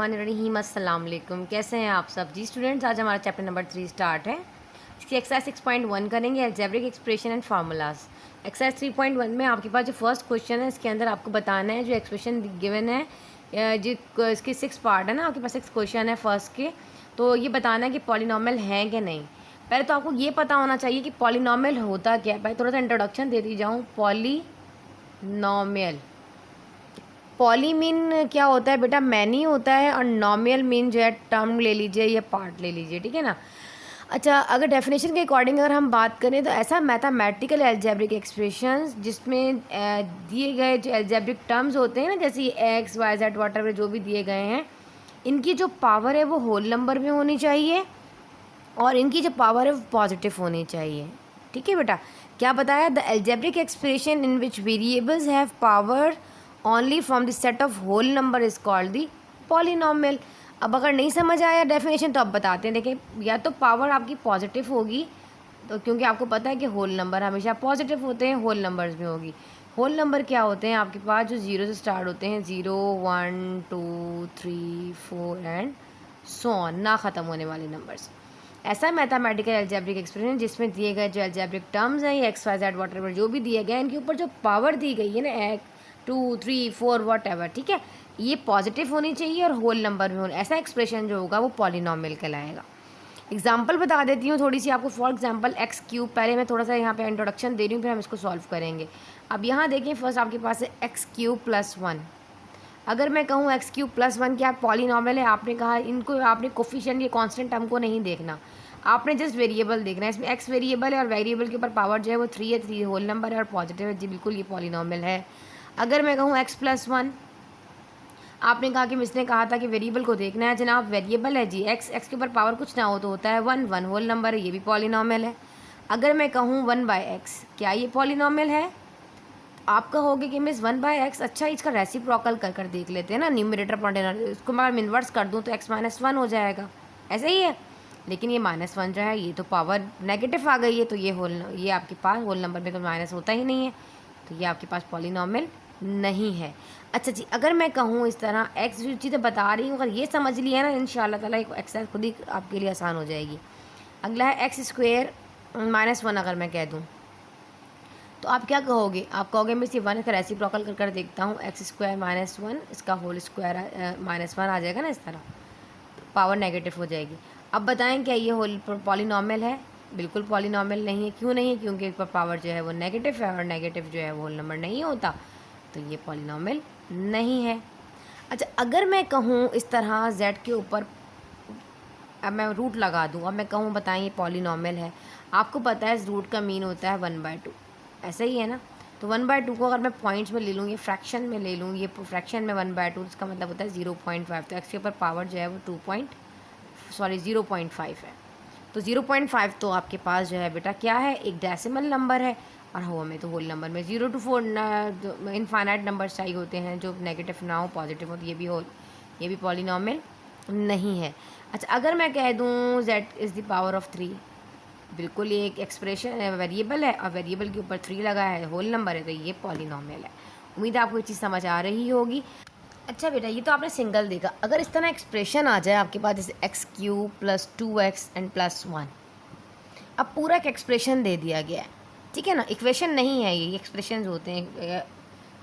बिस्मिल्लाहिर्रहमानिर्रहीम। अस्सलाम वालेकुम। कैसे हैं आप सब जी स्टूडेंट्स? आज हमारा चैप्टर नंबर 3 स्टार्ट है। इसकी एक्सरसाइज 6.1 करेंगे, algebraic expression and formulas. Exercise 3.1 में आपके पास जो फर्स्ट क्वेश्चन है, इसके अंदर आपको बताना है जो एक्सप्रेशन गिवन है, जो इसके 6 पार्ट है ना, आपके पास 6 क्वेश्चन है फर्स्ट के। तो ये बताना है कि पॉलिनॉमियल है कि नहीं। पहले तो आपको ये पता होना चाहिए कि पॉलिनॉमियल होता क्या है। पहले थोड़ा सा इंट्रोडक्शन दे दी जाऊँ। पॉलीनॉमियल, पॉली मीन क्या होता है बेटा? मैनी होता है, और नॉमियल मीन जो है टर्म ले लीजिए या पार्ट ले लीजिए, ठीक है ना। अच्छा, अगर डेफिनेशन के अकॉर्डिंग अगर हम बात करें तो ऐसा मैथमेटिकल एल्जेब्रिक एक्सप्रेशंस जिसमें दिए गए जो एल्जेब्रिक टर्म्स होते हैं ना, जैसे एक्स वाई जेड वॉटएवर जो भी दिए गए हैं, इनकी जो पावर है वो होल नंबर में होनी चाहिए, और इनकी जो पावर है वो पॉजिटिव होनी चाहिए। ठीक है बेटा, क्या बताया? The algebraic expression in which variables have power only from the set of whole number is called the polynomial. अब अगर नहीं समझ आया डेफिनेशन तो अब बताते हैं। देखें, या तो पावर आपकी पॉजिटिव होगी, तो क्योंकि आपको पता है कि होल नंबर हमेशा पॉजिटिव होते हैं, होल नंबर्स में होगी। होल नंबर क्या होते हैं आपके पास? जो जीरो से स्टार्ट होते हैं, 0 1 2 3 4 एंड सो ऑन, ना ख़त्म होने वाले नंबर्स। ऐसा मैथमेटिकल एल्जेब्रिक एक्सप्रेशन जिसमें दिए गए जो एल्जेब्रिक टर्म्स हैं, या एक्स वाई जेड वॉटएवर जो भी दिए गए हैं, इनके ऊपर जो पावर दी गई है ना, 1 2 3 4 वॉटएवर, ठीक है, ये पॉजिटिव होनी चाहिए और होल नंबर में होना। ऐसा एक्सप्रेशन जो होगा वो पॉलिनॉमियल कहलाएगा। एग्जाम्पल बता देती हूँ थोड़ी सी आपको। फॉर एग्जाम्पल एक्स क्यूब, पहले मैं थोड़ा सा यहाँ पे इंट्रोडक्शन दे रही हूँ, फिर हम इसको सॉल्व करेंगे। अब यहाँ देखें, फर्स्ट आपके पास है एक्स क्यूब प्लस 1। अगर मैं कहूँ एक्स क्यूब प्लस 1 क्या पॉलिनॉमियल है? आपने कहा इनको, आपने कोफिशिएंट, ये कांस्टेंट टर्म को नहीं देखना, आपने जस्ट वेरिएबल देखना है। इसमें एक्स वेरिएबल है और वेरिएबल के ऊपर पावर जो है वो 3 है, 3 होल नंबर है और पॉजिटिव है जी, बिल्कुल ये पॉलिनॉमियल है। अगर मैं कहूँ एक्स प्लस 1, आपने कहा कि मिसने कहा था कि वेरिएबल को देखना है। जनाब वेरिएबल है जी, एक्स, एक्स के ऊपर पावर कुछ ना हो तो होता है 1, 1 होल नंबर है, ये भी पॉलिनॉमियल है। अगर मैं कहूँ 1/x, क्या ये पॉलिनॉमियल है? आप कहोगे कि मिस 1/x, अच्छा इसका रेसिप्रोकल कर कर देख लेते हैं ना, न्यूमरेटर डिनोमिनेटर, इसको मैं इन्वर्स कर दूँ तो x - 1 हो जाएगा, ऐसे ही है। लेकिन ये -1 जो है, ये तो पावर नेगेटिव आ गई है, तो ये आपके पास होल नंबर में तो माइनस होता ही नहीं है, तो ये आपके पास पॉलिनॉमियल नहीं है। अच्छा जी, अगर मैं कहूँ इस तरह, एक्स जो चीज़ें बता रही हूँ अगर ये समझ लिया ना, इंशाल्लाह ताला एक्सरसाइज खुद ही आपके लिए आसान हो जाएगी। अगला है x² -1। अगर मैं कह दूँ तो आप क्या कहोगे? आप कहोगे मैं सिर्फ 1 का रेसिप्रोकल कर कर देखता हूँ, x² -1, इसका होल स्क्वायर -1 आ जाएगा ना, इस तरह पावर नेगेटिव हो जाएगी। अब बताएं क्या ये होल पॉलिनॉमियल है? बिल्कुल पॉलिनॉमियल नहीं है। क्यों नहीं है? क्योंकि इस पर पावर जो है वो नेगेटिव है, और नेगेटिव जो है वो होल नंबर नहीं होता, तो ये पॉलिनॉमियल नहीं है। अच्छा, अगर मैं कहूँ इस तरह z के ऊपर, अब मैं रूट लगा दूँ, अब मैं कहूँ बताएं ये पॉलिनॉमियल है। आपको पता है इस रूट का मीन होता है 1/2, ऐसा ही है ना। तो 1/2 को अगर मैं पॉइंट्स में ले लूँ, ये फ्रैक्शन में ले लूँ, ये फ्रैक्शन में 1/2, इसका मतलब होता है 0.5। तो एक्स के ऊपर पावर जो है वो 0.5 है। तो 0.5 तो आपके पास जो है बेटा क्या है? एक डेसिमल नंबर है, और हमें तो होल नंबर में 0 to 4 इनफाइनाइट नंबर्स चाहिए होते हैं जो नेगेटिव ना हो, पॉजिटिव हो, तो ये भी पॉलिनॉमियल नहीं है। अच्छा, अगर मैं कह दूँ z is the power of 3, बिल्कुल ये एक एक्सप्रेशन है, वेरिएबल है, और वेरिएबल के ऊपर 3 लगा है, होल नंबर है, तो ये पॉलिनॉमियल है। उम्मीद है आपको ये चीज़ समझ आ रही होगी। अच्छा बेटा, ये तो आपने सिंगल देखा। अगर इस तरह एक्सप्रेशन आ जाए आपके पास, जैसे x³ + 2x एंड +1, अब पूरा एक एक्सप्रेशन दे दिया गया है, ठीक है ना। इक्वेशन नहीं है, ये एक्सप्रेशन होते हैं,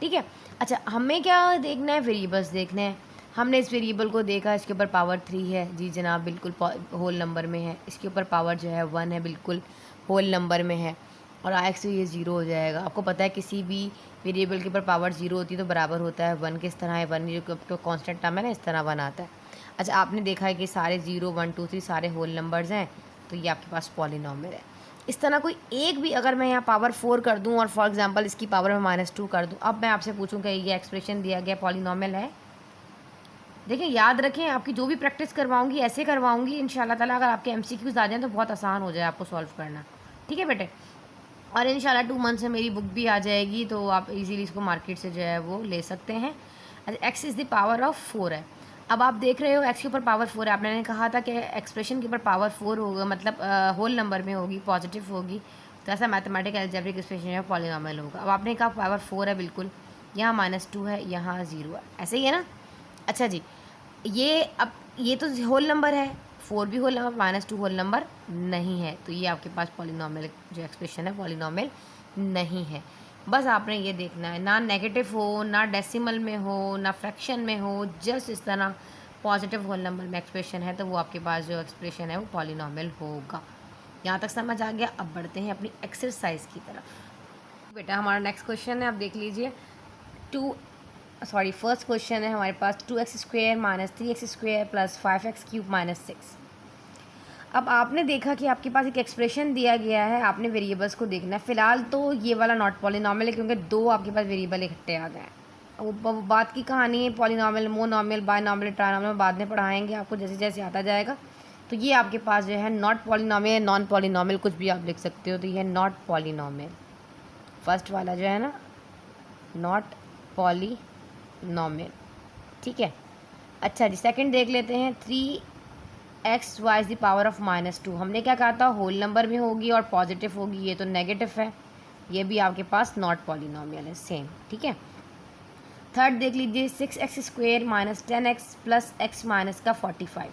ठीक है। अच्छा, हमें क्या देखना है? वेरिएबल्स देखने हैं। हमने इस वेरिएबल को देखा, इसके ऊपर पावर 3 है जी जनाब, बिल्कुल होल नंबर में है। इसके ऊपर पावर जो है 1 है, बिल्कुल होल नंबर में है, और x से ये 0 हो जाएगा। आपको पता है किसी भी वेरिएबल के ऊपर पावर 0 होती है तो बराबर होता है 1 के। इस तरह है 1, जो कांस्टेंट टर्म है ना, इस तरह 1 आता है। अच्छा, आपने देखा है कि सारे 0 1 2 3 सारे होल नंबर्स हैं, तो ये आपके पास पॉलिनॉमियल है। इस तरह कोई एक भी, अगर मैं यहाँ पावर 4 कर दूँ और फॉर एग्जांपल इसकी पावर में -2 कर दूँ, अब मैं आपसे पूछूँ कि ये एक्सप्रेशन दिया गया पॉलिनॉमियल है? देखिए, याद रखें, आपकी जो भी प्रैक्टिस करवाऊंगी ऐसे करवाऊंगी इंशाल्लाह ताला। अगर आपके MCQs आ जाएँ तो बहुत आसान हो जाए आपको सॉल्व करना, ठीक है बेटे। और इंशाल्लाह 2 मंथ से मेरी बुक भी आ जाएगी, तो आप इजीली इसको मार्केट से जो है वो ले सकते हैं। अच्छा, x is the power of 4 है। अब आप देख रहे हो x के ऊपर पावर 4 है, आपने कहा था कि एक्सप्रेशन के ऊपर पावर 4 होगा, मतलब होल नंबर में होगी, पॉजिटिव होगी, तो ऐसा मैथमेटिकल एल्जेब्रिक एक्सप्रेशन है पॉलिनॉमियल होगा। अब आपने कहा पावर 4 है, बिल्कुल यहाँ -2 है, यहाँ 0 है, ऐसे ही है ना। अच्छा जी, ये अब ये तो होल नंबर है, 4 भी होल नंबर, -2 होल नंबर नहीं है, तो ये आपके पास पॉलिनॉमियल जो एक्सप्रेशन है पॉलिनॉमियल नहीं है। बस आपने ये देखना है, ना नेगेटिव हो, ना डेसिमल में हो, ना फ्रैक्शन में हो, जस्ट इस तरह पॉजिटिव होल नंबर में एक्सप्रेशन है तो वो आपके पास जो एक्सप्रेशन है वो पॉलिनॉमियल होगा। यहाँ तक समझ आ गया। अब बढ़ते हैं अपनी एक्सरसाइज की तरफ। बेटा हमारा नेक्स्ट क्वेश्चन है, आप देख लीजिए। फर्स्ट क्वेश्चन है हमारे पास 2x² - 3x² + 5x³ - 6। अब आपने देखा कि आपके पास एक एक्सप्रेशन दिया गया है, आपने वेरिएबल्स को देखना है। फ़िलहाल तो ये वाला नॉट पॉलिनॉमियल है क्योंकि 2 आपके पास वेरिएबल इकट्ठे आ गए हैं। वो बात की कहानी है, पॉलिनॉमियल, मोनोमियल, बायनॉमियल, ट्रायनॉमियल बाद में पढ़ाएंगे आपको जैसे जैसे आता जाएगा। तो ये आपके पास जो है नॉट पॉलिनॉमियल, नॉन पॉलिनॉमियल कुछ भी आप लिख सकते हो, तो ये नॉट पॉलिनॉमियल फर्स्ट वाला जो है ना, नॉट पॉलिनॉमियल, ठीक है। अच्छा जी, सेकंड देख लेते हैं। 3x² (−2) हमने क्या कहा था, होल नंबर में होगी और पॉजिटिव होगी, ये तो नेगेटिव है, ये भी आपके पास नॉट पॉलिनॉमियल है, सेम, ठीक है। थर्ड देख लीजिए, 6x² - 10x + x - 45।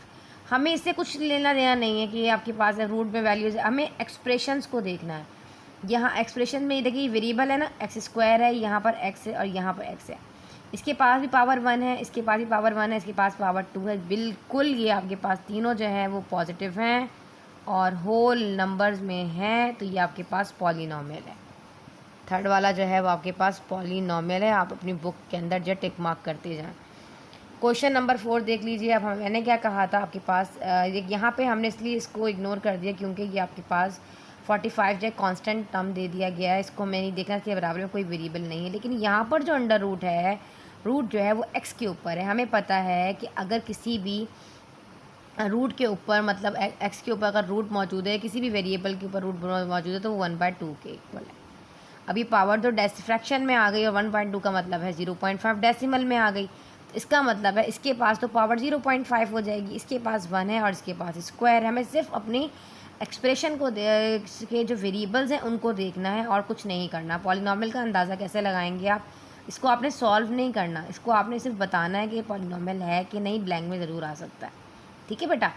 हमें इससे कुछ लेना देना नहीं है कि ये आपके पास है, रूट में वैल्यूज़ है, हमें एक्सप्रेशंस को देखना है। यहाँ एक्सप्रेशन में देखिए वेरिएबल है ना, x² है, यहाँ पर x है और यहाँ पर x है। इसके पास भी पावर 1 है, इसके पास भी पावर 1 है, इसके पास पावर 2 है। बिल्कुल ये आपके पास तीनों जो है वो पॉजिटिव हैं और होल नंबर्स में हैं, तो ये आपके पास पॉलिनॉमियल है। थर्ड वाला जो है वो आपके पास पॉलिनॉमियल है। आप अपनी बुक के अंदर जो टिक मार्क करते जाएं। क्वेश्चन नंबर 4 देख लीजिए। अब मैंने क्या कहा था आपके पास, यहाँ पे हमने इसलिए इसको इग्नोर कर दिया क्योंकि ये आपके पास 45 जो कांस्टेंट टर्म दे दिया गया है, इसको मैं नहीं देखना कि बराबर में कोई वेरिएबल नहीं है। लेकिन यहाँ पर जो अंडर रूट है, रूट जो है वो x के ऊपर है। हमें पता है कि अगर किसी भी रूट के ऊपर, मतलब x के ऊपर अगर रूट मौजूद है, किसी भी वेरिएबल के ऊपर रूट मौजूद है, तो वो 1/2 के इक्वल है। अभी पावर तो फ्रैक्शन में आ गई और 1/2 का मतलब है 0.5 डेसिमल में आ गई। इसका मतलब है इसके पास तो पावर 0.5 हो जाएगी, इसके पास 1 है और इसके पास स्क्वायर है। हमें सिर्फ अपनी एक्सप्रेशन को के जो वेरिएबल्स हैं उनको देखना है और कुछ नहीं करना। पॉलिनॉमियल का अंदाज़ा कैसे लगाएंगे आप, इसको आपने सॉल्व नहीं करना, इसको आपने सिर्फ बताना है कि पॉलिनॉमियल है कि नहीं, ब्लैंक में ज़रूर आ सकता है, ठीक है बेटा।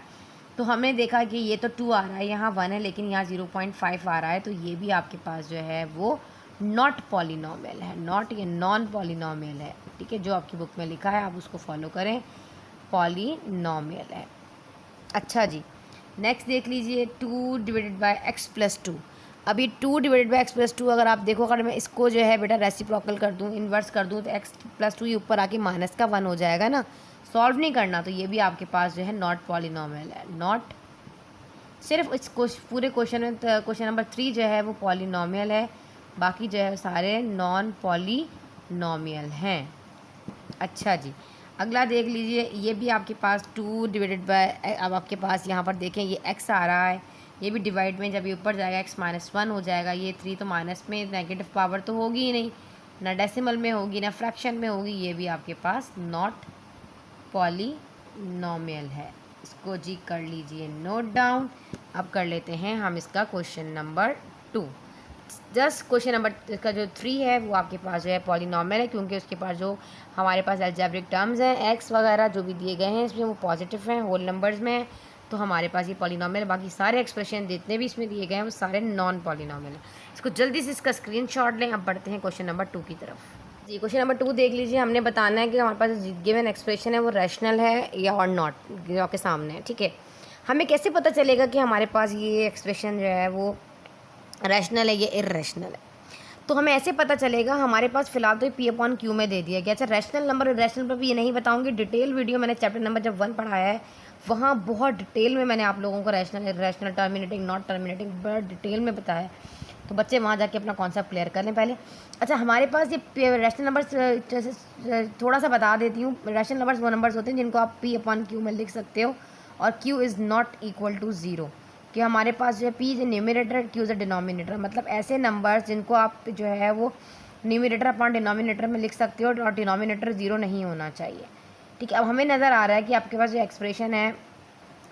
तो हमने देखा कि ये तो 2 आ रहा है, यहाँ 1 है, लेकिन यहाँ 0.5 आ रहा है, तो ये भी आपके पास जो है वो नॉट पॉलिनॉमियल है, नॉट ये नॉन पॉलिनॉमियल है, ठीक है। जो आपकी बुक में लिखा है आप उसको फॉलो करें, पॉलिनॉमियल है। अच्छा जी, नेक्स्ट देख लीजिए, 2/x + 2। अभी 2/x + 2 अगर आप देखो, अगर मैं इसको जो है बेटा रेसिप्रोकल कर दूँ, इन्वर्स कर दूँ, तो x + 2 ये ऊपर आके -1 हो जाएगा ना, सॉल्व नहीं करना। तो ये भी आपके पास जो है नॉट पॉलिनॉमियल है, नॉट। सिर्फ इस पूरे क्वेश्चन में क्वेश्चन नंबर 3 जो है वो पॉलिनॉमियल है, बाकी जो है सारे नॉन पॉलिनॉमियल हैं। अच्छा जी, अगला देख लीजिए। ये भी आपके पास 2/, अब आपके पास यहाँ पर देखें ये x आ रहा है, ये भी डिवाइड में जब ये ऊपर जाएगा x - 1 हो जाएगा। ये 3 तो माइनस में, नेगेटिव पावर तो होगी ही नहीं, ना डेसिमल में होगी ना फ्रैक्शन में होगी, ये भी आपके पास नॉट पॉलिनॉमियल है। इसको जी कर लीजिए नोट डाउन। अब कर लेते हैं हम इसका question number 2। Just question number इसका जो 3 है वो आपके पास जो है पॉलिनॉमियल है, क्योंकि उसके पास जो हमारे पास अलजेब्रिक टर्म्स हैं, एक्स वगैरह जो भी दिए गए हैं इसमें वो पॉजिटिव हैं, होल नंबर्स में हैं, तो हमारे पास ये पॉलिनॉमियल। बाकी सारे एक्सप्रेशन जितने भी इसमें दिए गए हैं वो सारे नॉन पॉलिनॉमियल हैं। इसको जल्दी से इसका स्क्रीनशॉट लें। अब बढ़ते हैं क्वेश्चन नंबर 2 की तरफ। जी, क्वेश्चन नंबर 2 देख लीजिए। हमने बताना है कि हमारे पास गिवन एक्सप्रेशन है वो रैशनल है या और नॉट, जो आपके सामने है, ठीक है। हमें कैसे पता चलेगा कि हमारे पास ये एक्सप्रेशन जो है वो रैशनल है या इर्रेशनल है? तो हमें ऐसे पता चलेगा, हमारे पास फिलहाल तो ये P/Q में दे दिया गया। अच्छा, रैशनल नंबर इर्रेशनल पर भी ये नहीं बताऊंगी, डिटेल वीडियो मैंने चैप्टर नंबर जब 1 पढ़ाया है वहाँ बहुत डिटेल में मैंने आप लोगों को rational, irrational, terminating, not terminating बड़ा डिटेल में बताया, तो बच्चे वहाँ जाके अपना कॉन्सेप्ट क्लियर कर लें पहले। अच्छा, हमारे पास ये रैशनल नंबर्स, जैसे थोड़ा सा बता देती हूँ, रैशनल नंबर्स वो नंबर्स होते हैं जिनको आप P/Q में लिख सकते हो और Q is not equal to 0, कि हमारे पास जो है P is numerator, Q is denominator, मतलब ऐसे नंबर्स जिनको आप जो है वो न्यूमरेटर अपॉन डिनोमिनेटर में लिख सकते हो और डिनोमिनेटर 0 नहीं होना चाहिए, ठीक है। अब हमें नज़र आ रहा है कि आपके पास जो एक्सप्रेशन है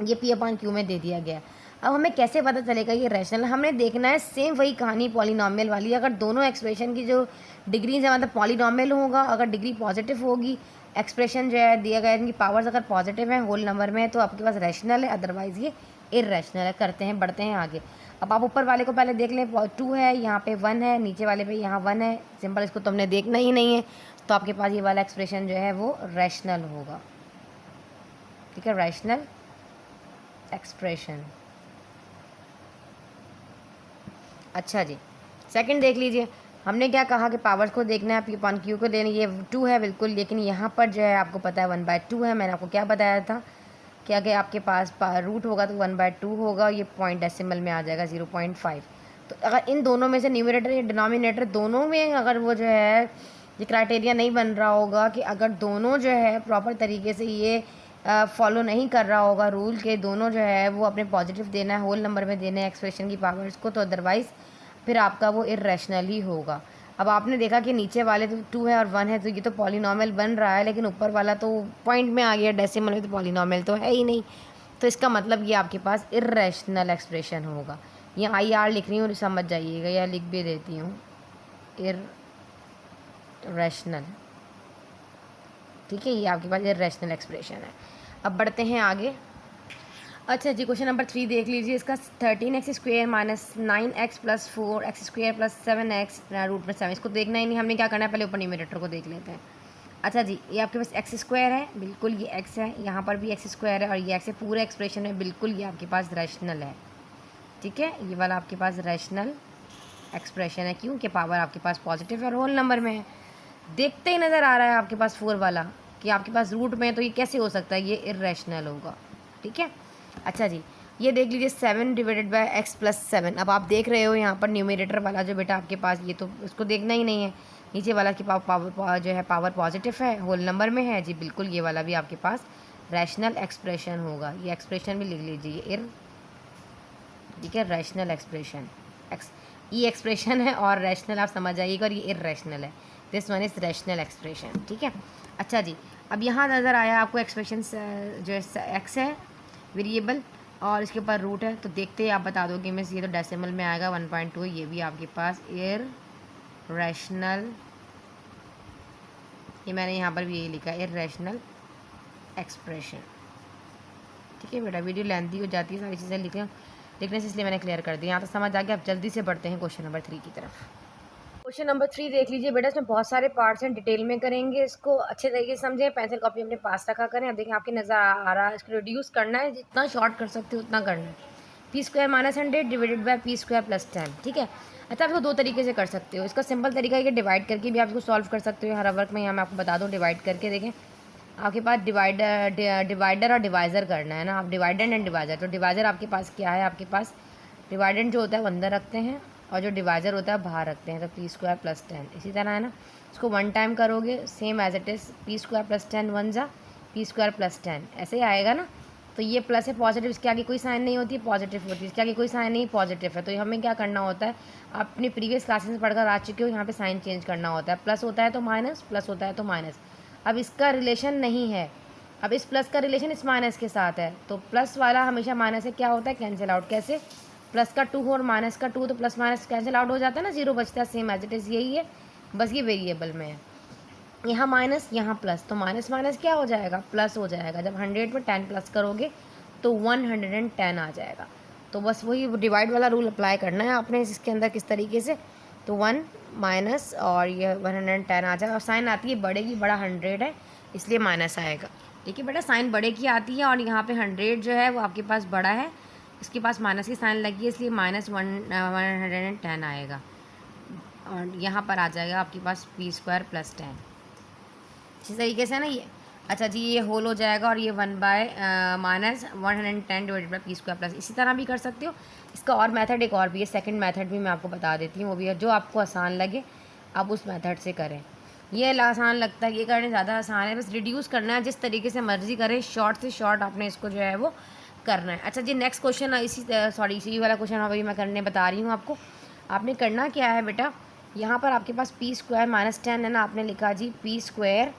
ये P/Q में दे दिया गया है। अब हमें कैसे पता चलेगा ये रैशनल? हमने देखना है सेम वही कहानी पॉलिनॉमियल वाली, अगर दोनों एक्सप्रेशन की जो डिग्रीज है, मतलब पॉलिनॉमियल होगा, अगर डिग्री पॉजिटिव होगी एक्सप्रेशन जो है दिया गया है, इनकी पावर्स अगर पॉजिटिव है होल नंबर में तो आपके पास रैशनल है, अदरवाइज़ ये इर्रेशनल है। करते हैं, बढ़ते हैं आगे। अब आप ऊपर वाले को पहले देख लें, 2 है, यहाँ पे 1 है, नीचे वाले पे यहाँ 1 है। सिंपल, इसको तो हमने देखना ही नहीं है, तो आपके पास ये वाला एक्सप्रेशन जो है वो रैशनल होगा। ठीक है, रैशनल एक्सप्रेशन। अच्छा जी, सेकंड देख लीजिए। हमने क्या कहा कि पावर्स को देखना है, आपकी पॉन क्यू को लेना। ये 2 है बिल्कुल, लेकिन यहाँ पर जो है आपको पता है 1/2 है। मैंने आपको क्या बताया था कि अगर आपके पास रूट होगा तो 1/2 होगा, ये पॉइंट डेसिमल में आ जाएगा 0.5। तो अगर इन दोनों में से न्यूमरेटर या डिनोमिनेटर दोनों में अगर वो जो है ये क्राइटेरिया नहीं बन रहा होगा कि अगर दोनों जो है प्रॉपर तरीके से ये फॉलो नहीं कर रहा होगा रूल के, दोनों जो है वो अपने पॉजिटिव देना है, होल नंबर में देना है एक्सप्रेशन की पावर्स को, तो अदरवाइज़ फिर आपका वो इर्रेशनल ही होगा। अब आपने देखा कि नीचे वाले तो 2 है और 1 है, तो ये तो पॉलिनॉमियल बन रहा है, लेकिन ऊपर वाला तो पॉइंट में आ गया, डेसिमल में, तो पॉलिनॉमियल तो है ही नहीं। तो इसका मतलब ये आपके पास इर्रेशनल एक्सप्रेशन होगा। यहाँ IR लिख रही हूँ, समझ जाइएगा, या लिख भी देती हूँ, इर्रेशनल। ठीक है, ये आपके पास इर्रेशनल एक्सप्रेशन है। अब बढ़ते हैं आगे। अच्छा जी, क्वेश्चन नंबर 3 देख लीजिए। इसका 13x² minus 9x plus 4x² plus 7x root में 7, इसको देखना ही नहीं, हमने क्या करना है, पहले ऊपर न्यूमरेटर को देख लेते हैं। अच्छा जी, ये आपके पास x² है, बिल्कुल ये x है, यहाँ पर भी x² है और ये x है। पूरे एक्सप्रेशन में बिल्कुल ये आपके पास रैशनल है। ठीक है, ये वाला आपके पास रैशनल एक्सप्रेशन है, क्योंकि पावर आपके पास पॉजिटिव है और होल नंबर में है। देखते ही नज़र आ रहा है आपके पास 4 वाला कि आपके पास रूट में है, तो ये कैसे हो सकता है, ये इर्रेशनल होगा। ठीक है, अच्छा जी, ये देख लीजिए 7 डिवाइडेड बाय x प्लस 7। अब आप देख रहे हो यहाँ पर न्यूमरेटर वाला जो बेटा आपके पास, ये तो उसको देखना ही नहीं है। नीचे वाला की पावर जो है पावर पॉजिटिव है, होल नंबर में है जी, बिल्कुल ये वाला भी आपके पास रैशनल एक्सप्रेशन होगा। ये एक्सप्रेशन भी लिख लीजिए, ठीक है, रैशनल एक्सप्रेशन। ये एक्सप्रेशन है और रैशनल आप समझ जाइएगा, और ये इर्रेशनल है। This one is rational expression. ठीक है, अच्छा जी, अब यहाँ नज़र आया आपको एक्सप्रेशन जो है x है वेरिएबल और इसके ऊपर रूट है, तो देखते ही आप बता दोगे मिस ये तो डेसिमल में आएगा 1.2, ये भी आपके पास इर्रेशनल, ये मैंने यहाँ पर भी यही लिखा है, इर्रेशनल एक्सप्रेशन। ठीक है बेटा, वीडियो लेंथी हो जाती है, सारी चीज़ें लिखने से, इसलिए मैंने क्लियर कर दिया। यहाँ तो समझ आ गया। अब जल्दी से बढ़ते हैं क्वेश्चन नंबर 3 की तरफ। क्वेश्चन नंबर 3 देख लीजिए बेटा, इसमें बहुत सारे पार्ट्स हैं, डिटेल में करेंगे, इसको अच्छे तरीके से समझें, पेंसिल कॉपी अपने पास रखा करें। अब देखिए आपके नज़र आ रहा है, इसको रिड्यूस करना है, जितना शॉर्ट कर सकते हो उतना करना है। p² minus 100 divided by p² plus 10। ठीक है, अच्छा आप इसको 2 तरीके से कर सकते हो। इसका सिंपल तरीका है कि डिवाइड करके भी आप इसको सॉल्व कर सकते हो। हर वर्क में यहाँ मैं आपको बता दूँ, डिवाइड करके देखें, आपके पास डिवाइडर और डिवाइज़र करना है ना, आप डिवाइडेंड एंड डिवाइज़र। तो डिवाइज़र आपके पास क्या है, आपके पास डिवाइडेंड जो होता है वो अंदर रखते हैं और जो डिवाइज़र होता है बाहर रखते हैं। तो p² प्लस 10 इसी तरह है ना, इसको 1 टाइम करोगे same as it is, p² plus 10 1 जा p² प्लस 10, ऐसे ही आएगा ना। तो ये प्लस है, पॉजिटिव, इसके आगे कोई साइन नहीं होती, पॉजिटिव होती है, इसके आगे कोई साइन नहीं, पॉजिटिव है। तो हमें क्या करना होता है, आप अपनी प्रीवियस क्लासेस में पढ़कर आ चुके हो, यहाँ पे साइन चेंज करना होता है। प्लस होता है तो माइनस, प्लस होता है तो माइनस। अब इसका रिलेशन नहीं है, अब इस प्लस का रिलेशन इस माइनस के साथ है, तो प्लस वाला हमेशा माइनस से क्या होता है, कैंसिल आउट। कैसे, प्लस का 2 और माइनस का 2, तो प्लस माइनस कैंसिल आउट हो जाता है ना, 0 बचता है, सेम एज इट इज़ यही है, बस ये वेरिएबल में है। यहाँ माइनस यहाँ प्लस, तो माइनस माइनस क्या हो जाएगा, प्लस हो जाएगा। जब 100 में 10 प्लस करोगे तो 110 आ जाएगा। तो बस वही डिवाइड वाला रूल अप्लाई करना है आपने इसके अंदर, किस तरीके से, तो 1 माइनस और ये 110 आ जाएगा। और साइन आती है बड़े की, बड़ा 100 है इसलिए माइनस आएगा। देखिए बेटा, साइन बड़े की आती है और यहाँ पे 100 जो है वो आपके पास बड़ा है, इसके पास माइनस की साइन लगी है, इसलिए -110 आएगा। और यहाँ पर आ जाएगा आपके पास p² प्लस 10, इसी तरीके से ना ये। अच्छा जी, ये होल हो जाएगा और ये 1/-110 डिवाइडेड बाई p² प्लस, इसी तरह भी कर सकते हो। इसका और मेथड एक और भी है, सेकंड मेथड भी मैं आपको बता देती हूँ, वो भी है, जो आपको आसान लगे आप उस मेथड से करें। ये आसान लगता है, ये करने ज़्यादा आसान है, बस रिड्यूस करना है, जिस तरीके से मर्जी करें, शॉर्ट से शॉर्ट आपने इसको जो है वो करना है। अच्छा जी, नेक्स्ट क्वेश्चन इसी वाला क्वेश्चन अभी मैं करने बता रही हूँ आपको। आपने करना क्या है बेटा, यहाँ पर आपके पास p² माइनस 10 है ना, आपने लिखा जी p²,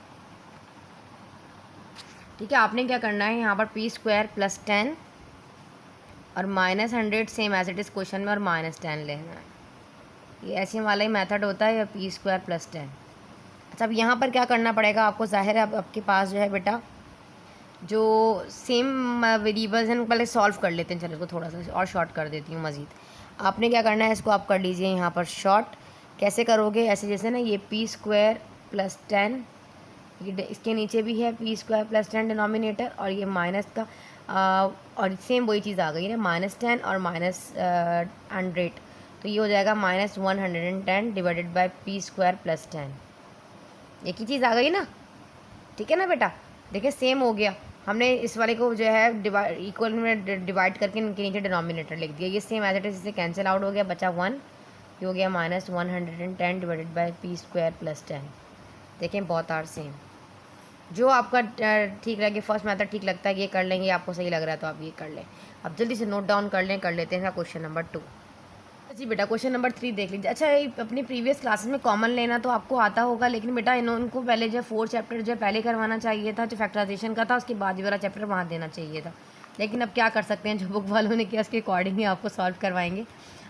ठीक है, आपने क्या करना है, यहाँ पर p² प्लस 10 और -100 same as it is question में, और -10 लेना है। ये ऐसे वाला ही मेथड होता है, या p² प्लस 10। अच्छा, अब यहाँ पर क्या करना पड़ेगा आपको, ज़ाहिर है अब आपके पास जो है बेटा जो सेम वेरिएबल्स हैं पहले सॉल्व कर लेते हैं। चलो इसको थोड़ा सा और शॉर्ट कर देती हूँ मज़ीद। आपने क्या करना है, इसको आप कर लीजिए यहाँ पर शॉर्ट। कैसे करोगे, ऐसे जैसे ना ये पी स्क्वायर प्लस 10, ये इसके नीचे भी है पी स्क्वायर प्लस 10 डिनोमिनेटर, और ये माइनस का और सेम वही चीज़ आ गई है -10 और -100, तो ये हो जाएगा -110 divided by P square plus 10। एक ही चीज़ आ गई ना, ठीक है ना बेटा। देखिए सेम हो गया, हमने इस वाले को जो है इक्वल में डिवाइड करके इनके नीचे डिनोमिनेटर लिख दिया। ये सेम एज इट इज इससे कैंसिल आउट हो गया, बचा 1, ये हो गया -110 divided by P square plus 10। देखें बहुत आर सेम। जो आपका ठीक लगे, फर्स्ट मेथड ठीक लगता है ये कर लेंगे, आपको सही लग रहा है तो आप ये कर लें। अब जल्दी से नोट डाउन कर लेते हैं क्वेश्चन नंबर 2। जी बेटा क्वेश्चन नंबर 3 देख लीजिए। अच्छा, ये अपनी प्रीवियस क्लासेस में कॉमन लेना तो आपको आता होगा, लेकिन बेटा इनको पहले जो 4 चैप्टर जो पहले करवाना चाहिए था, जो फैक्टराइजेशन का था, उसके बाद ये वाला चैप्टर वहाँ देना चाहिए था। लेकिन अब क्या कर सकते हैं, जो बुक वालों ने किया उसके अकॉर्डिंग ही आपको सॉल्व करवाएंगे।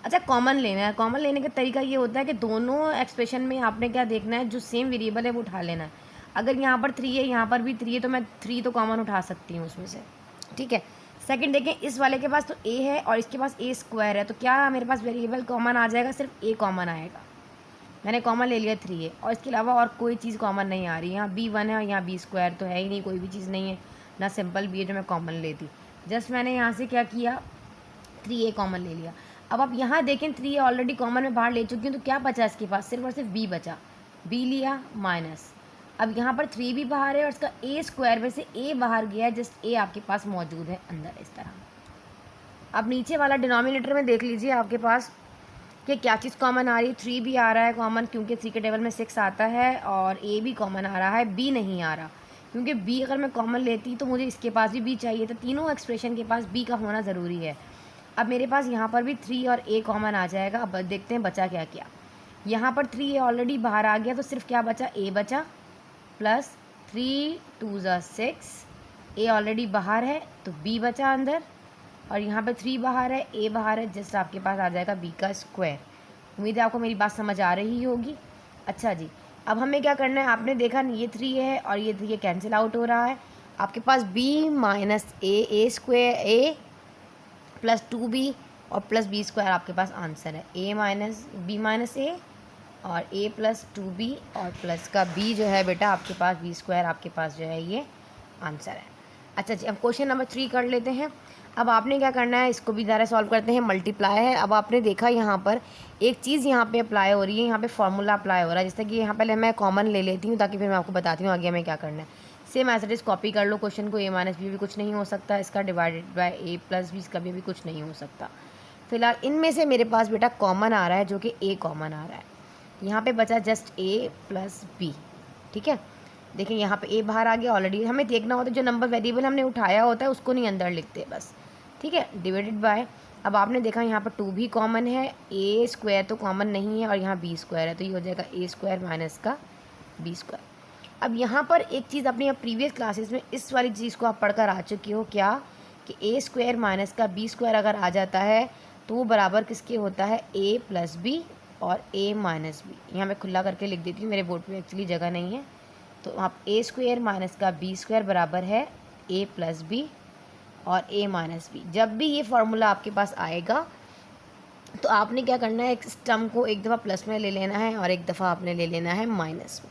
अच्छा, कॉमन लेना है। कॉमन लेने का तरीका ये होता है कि दोनों एक्सप्रेशन में आपने क्या देखना है, जो सेम वेरिएबल है वो उठा लेना है। अगर यहाँ पर 3 है, यहाँ पर भी 3 है, तो मैं 3 तो कॉमन उठा सकती हूँ उसमें से, ठीक है। सेकंड देखें, इस वाले के पास तो a है और इसके पास a स्क्वायर है, तो क्या मेरे पास वेरिएबल कॉमन आ जाएगा, सिर्फ a कॉमन आएगा। मैंने कॉमन ले लिया 3 है और इसके अलावा और कोई चीज़ कॉमन नहीं आ रही। यहाँ b1 है और यहाँ b स्क्वायर तो है ही नहीं, कोई भी चीज़ नहीं है ना, सिंपल b है जो मैं कॉमन लेती। जस्ट मैंने यहाँ से क्या किया, 3a कॉमन ले लिया। अब आप यहाँ देखें 3a ऑलरेडी कॉमन में बाहर ले चुकी हूँ, तो क्या बचा इसके पास, सिर्फ और सिर्फ b बचा, b लिया माइनस। अब यहाँ पर 3 भी बाहर है और इसका a स्क्वायर में से a बाहर गया है, जस्ट a आपके पास मौजूद है अंदर इस तरह। अब नीचे वाला डिनोमिनेटर में देख लीजिए आपके पास कि क्या चीज़ कॉमन आ रही है। 3 भी आ रहा है कॉमन, क्योंकि 3 के टेबल में 6 आता है, और a भी कॉमन आ रहा है, b नहीं आ रहा, क्योंकि b अगर मैं कॉमन लेती तो मुझे इसके पास भी b चाहिए था। तीनों एक्सप्रेशन के पास b का होना ज़रूरी है। अब मेरे पास यहाँ पर भी 3 और a कॉमन आ जाएगा। अब देखते हैं बचा क्या क्या। यहाँ पर 3a ऑलरेडी बाहर आ गया, तो सिर्फ क्या बचा, a बचा प्लस 3 2 ज़ा 6, a ऑलरेडी बाहर है तो b बचा अंदर, और यहाँ पे 3 बाहर है, a बाहर है, जस्ट आपके पास आ जाएगा b का स्क्वायर। उम्मीद है आपको मेरी बात समझ आ रही होगी। अच्छा जी, अब हमें क्या करना है, आपने देखा ये 3 है और ये कैंसिल आउट हो रहा है। आपके पास b minus a square, a plus 2b और प्लस b स्क्वायर आपके पास आंसर है। a minus b minus a और a प्लस 2b और प्लस का b जो है बेटा आपके पास b स्क्वायर आपके पास जो है ये आंसर है। अच्छा जी, अब क्वेश्चन नंबर 3 कर लेते हैं। अब आपने क्या करना है, इसको भी ज़रा सॉल्व करते हैं। मल्टीप्लाई है। अब आपने देखा यहाँ पर एक चीज़ यहाँ पे अप्लाई हो रही है, यहाँ पे फार्मूला अप्लाई हो रहा है, जैसे कि यहाँ पहले मैं कॉमन ले लेती हूँ ताकि फिर मैं आपको बताती हूँ आगे हमें क्या करना है। Same as it is copy कर लो क्वेश्चन को। a माइनस बी भी कुछ नहीं हो सकता, इसका divided by a plus B कभी भी कुछ नहीं हो सकता। फिलहाल इनमें से मेरे पास बेटा कॉमन आ रहा है, जो कि a कॉमन आ रहा है। यहाँ पे बचा जस्ट a प्लस बी, ठीक है। देखिए यहाँ पे a बाहर आ गया ऑलरेडी। हमें देखना होता है जो नंबर वेरिएबल हमने उठाया होता है उसको नहीं अंदर लिखते बस, ठीक है। डिवाइडेड बाय, अब आपने देखा यहाँ पर 2 भी कॉमन है, a स्क्वायर तो कॉमन नहीं है और यहाँ b स्क्वायर है, तो ये हो जाएगा a स्क्वायर माइनस का b स्क्वायर। अब यहाँ पर एक चीज़ अपनी प्रीवियस क्लासेस में इस वाली चीज़ को आप पढ़कर आ चुके हो, क्या कि a स्क्वायर माइनस का b स्क्वायर अगर आ जाता है तो वो बराबर किसके होता है, a प्लस बी और a माइनस बी। यहाँ मैं खुला करके लिख देती हूँ, मेरे बोर्ड पे एक्चुअली जगह नहीं है। तो आप a स्क्वायर माइनस का b स्क्वायर बराबर है a प्लस बी और a माइनस बी। जब भी ये फार्मूला आपके पास आएगा तो आपने क्या करना है, एक टर्म को एक दफ़ा प्लस में ले लेना है और एक दफ़ा आपने ले लेना है माइनस में।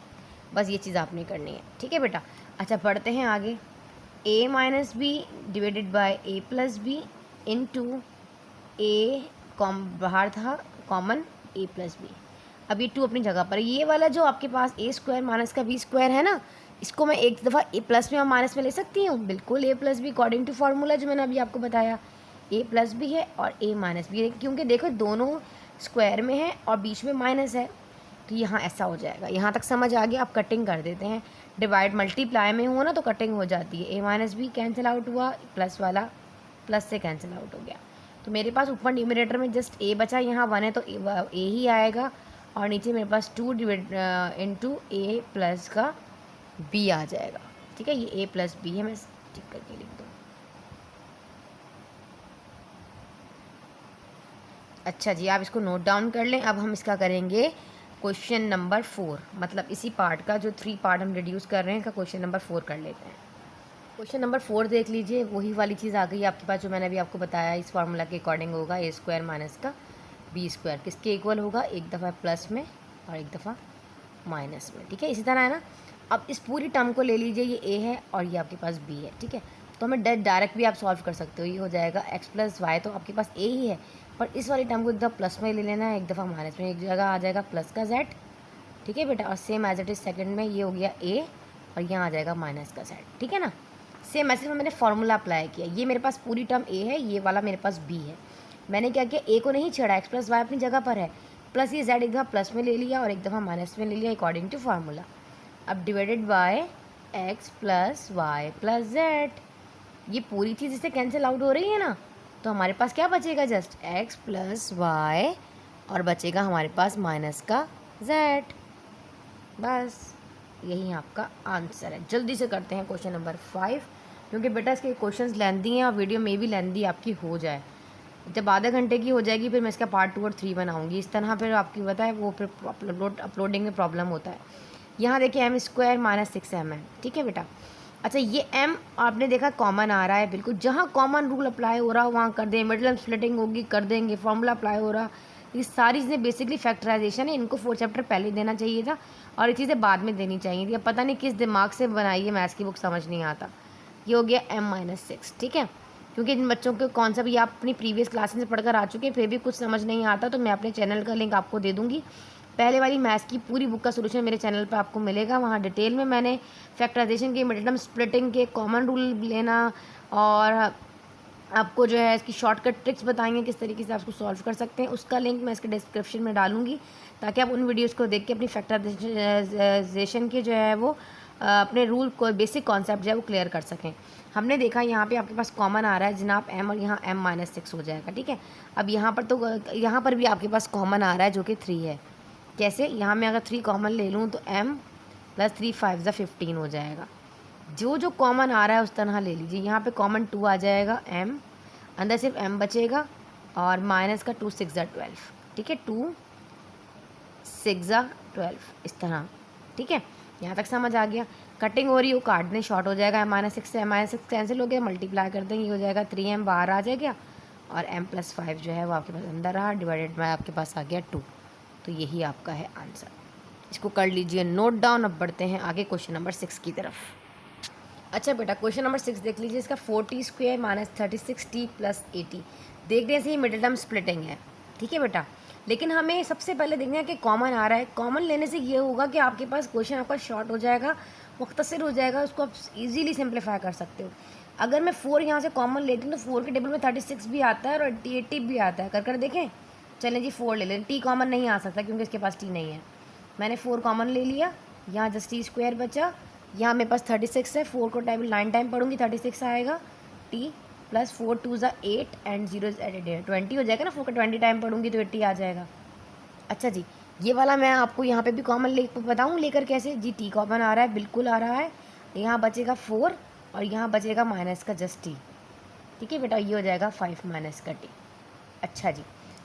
बस ये चीज़ आपने करनी है, ठीक है बेटा। अच्छा बढ़ते हैं आगे। a minus B divided by a plus B into a बाहर था कॉमन a प्लस बी। अब ये 2 अपनी जगह पर। ये वाला जो आपके पास a स्क्वायर माइनस का b स्क्वायर है ना, इसको मैं एक दफ़ा a प्लस में और माइनस में ले सकती हूँ। बिल्कुल a plus B according to formula जो मैंने अभी आपको बताया, a प्लस बी है और a माइनस बी है, क्योंकि देखो दोनों स्क्वायर में है और बीच में माइनस है, तो यहाँ ऐसा हो जाएगा। यहाँ तक समझ आ गया। आप कटिंग कर देते हैं। डिवाइड मल्टीप्लाई में हो ना तो कटिंग हो जाती है। a minus B cancel out हुआ, प्लस वाला प्लस से कैंसिल आउट हो गया। तो मेरे पास ऊपर न्यूमरेटर में जस्ट a बचा, यहाँ 1 है तो a ही आएगा, और नीचे मेरे पास 2 इंटू a प्लस का b आ जाएगा, ठीक है। ये a प्लस बी है, मैं टिक करके लिख दूँ। अच्छा जी, आप इसको नोट डाउन कर लें। अब हम इसका करेंगे क्वेश्चन नंबर 4, मतलब इसी पार्ट का जो 3 पार्ट हम रिड्यूस कर रहे हैं का क्वेश्चन नंबर 4 कर लेते हैं। क्वेश्चन नंबर 4 देख लीजिए, वही वाली चीज़ आ गई आपके पास जो मैंने अभी आपको बताया। इस फार्मूला के अकॉर्डिंग होगा ए स्क्वायर माइनस का बी स्क्वायर किसके इक्वल होगा, एक दफ़ा प्लस में और एक दफ़ा माइनस में। ठीक है, इसी तरह है ना। अब इस पूरी टर्म को ले लीजिए, ये ए है और ये आपके पास बी है। ठीक है, तो हमें डायरेक्ट भी आप सॉल्व कर सकते हो। ये हो जाएगा एक्स प्लस वाई, तो आपके पास ए ही है, पर इस वाली टर्म को एक दफ़ा प्लस में ले लेना है, एक दफ़ा माइनस में। एक जगह आ जाएगा प्लस का जेड। ठीक है बेटा, और same as it is second में ये हो गया ए और यहाँ आ जाएगा माइनस का जेड। ठीक है ना, सेम ऐसे में मैंने फार्मूला अप्लाई किया। ये मेरे पास पूरी टर्म ए है, ये वाला मेरे पास बी है। मैंने क्या किया, ए को नहीं छेड़ा, एक्स प्लस वाई अपनी जगह पर है, प्लस ये जेड एक दफ़ा प्लस में ले लिया और एक दफ़ा माइनस में ले लिया अकॉर्डिंग टू फार्मूला। अब divided by X plus Y plus Z, ये पूरी चीज़ इससे कैंसिल आउट हो रही है ना, तो हमारे पास क्या बचेगा, जस्ट एक्स प्लस वाई और बचेगा हमारे पास माइनस का जेड। बस यही आपका आंसर है। जल्दी से करते हैं क्वेश्चन नंबर 5, क्योंकि बेटा इसके क्वेश्चंस लेंदी हैं और वीडियो में भी लेंदी आपकी हो जाए। जब आधे घंटे की हो जाएगी फिर मैं इसका पार्ट 2 और 3 बनाऊंगी। इस तरह फिर आपकी बताए वो फिर अपलोडिंग में प्रॉब्लम होता है। यहाँ देखिए एम स्क्वायर माइनस 6m है। ठीक है बेटा, अच्छा ये m आपने देखा कॉमन आ रहा है, बिल्कुल जहाँ कॉमन रूल अप्लाई हो रहा है वहाँ कर दें। मिडिल स्प्लिटिंग होगी कर देंगे, फॉर्मूला अप्लाई हो रहा, ये सारी चीज़ें बेसिकली फैक्टराइजेशन है। इनको 4 चैप्टर पहले देना चाहिए था और ये चीज़ें बाद में देनी चाहिए थी। अब पता नहीं किस दिमाग से बनाई है, मैथ्स की बुक समझ नहीं आता। ये हो गया m-6। ठीक है, क्योंकि इन बच्चों के कौन सा भी आप अपनी प्रीवियस क्लासेस से पढ़कर आ चुके हैं, फिर भी कुछ समझ नहीं आता तो मैं अपने चैनल का लिंक आपको दे दूँगी। पहले वाली मैथ्स की पूरी बुक का सोल्यूशन मेरे चैनल पर आपको मिलेगा। वहाँ डिटेल में मैंने फैक्टराइजेशन के, मिडिल स्प्लिटिंग के, कॉमन रूल लेना और आपको जो है इसकी शॉर्टकट ट्रिक्स बताएंगे किस तरीके से आप उसको सॉल्व कर सकते हैं। उसका लिंक मैं इसके डिस्क्रिप्शन में डालूंगी ताकि आप उन वीडियोस को देख के अपनी फैक्टराइजेशन के जो है वो अपने रूल को, बेसिक कॉन्सेप्ट जो है वो क्लियर कर सकें। हमने देखा यहाँ पे आपके पास कॉमन आ रहा है जनाब m और यहाँ m-6 हो जाएगा। ठीक है, अब यहाँ पर तो यहाँ पर भी आपके पास कॉमन आ रहा है जो कि 3 है। कैसे, यहाँ मैं अगर 3 कॉमन ले लूँ तो m + 3 5 = 15 हो जाएगा। जो कॉमन आ रहा है उस तरह ले लीजिए। यहाँ पे कॉमन 2 आ जाएगा, m अंदर सिर्फ m बचेगा और माइनस का 2 6 = 12। ठीक है, 2 6 = 12 इस तरह। ठीक है, यहाँ तक समझ आ गया। कटिंग हो रही हो, काट दें, शॉर्ट हो जाएगा। -6 से -6 कैंसिल हो गया, मल्टीप्लाई कर देंगे, हो जाएगा 3m बाहर आ जाएगा और m + 5 जो है वो आपके पास अंदर रहा, डिवाइडेड बाय आपके पास आ गया 2। तो यही आपका है आंसर। इसको कर लीजिए नोट डाउन। अब बढ़ते हैं आगे क्वेश्चन नंबर 6 की तरफ। अच्छा बेटा, क्वेश्चन नंबर 6 देख लीजिए। इसका 4t² - 36t + 80 देखने से ही मिडिल टर्म स्प्लिटिंग है। ठीक है बेटा, लेकिन हमें सबसे पहले देखना है कि कॉमन आ रहा है। कॉमन लेने से ये होगा कि आपके पास क्वेश्चन आपका शॉर्ट हो जाएगा, मुख्तसर हो जाएगा, उसको आप इजीली सिंप्लीफाई कर सकते हो। अगर मैं 4 यहाँ से कॉमन लेती हूँ तो 4 के टेबल में 36 भी आता है और 80 भी आता है। कर देखें, चलें जी 4 ले लें। टी कॉमन नहीं आ सकता क्योंकि इसके पास टी नहीं है। मैंने 4 कॉमन ले लिया, यहाँ जस्ट t² बचा, यहाँ मेरे पास 36 है। 4 को टेबल 9 टाइम पढ़ूंगी, 36 आएगा। t + 4 2 = 8 एंड 0 एडेड 20 हो जाएगा ना। 4 का 20 टाइम पढ़ूंगी तो 80 आ जाएगा। अच्छा जी, ये वाला मैं आपको यहाँ पे भी कॉमन बताऊँ लेकर कैसे जी। टी कॉमन आ रहा है, बिल्कुल आ रहा है। यहाँ बचेगा 4 और यहाँ बचेगा माइनस का जस्ट टी। ठीक है बेटा, ये हो जाएगा 5 माइनस का टी। अच्छा जी,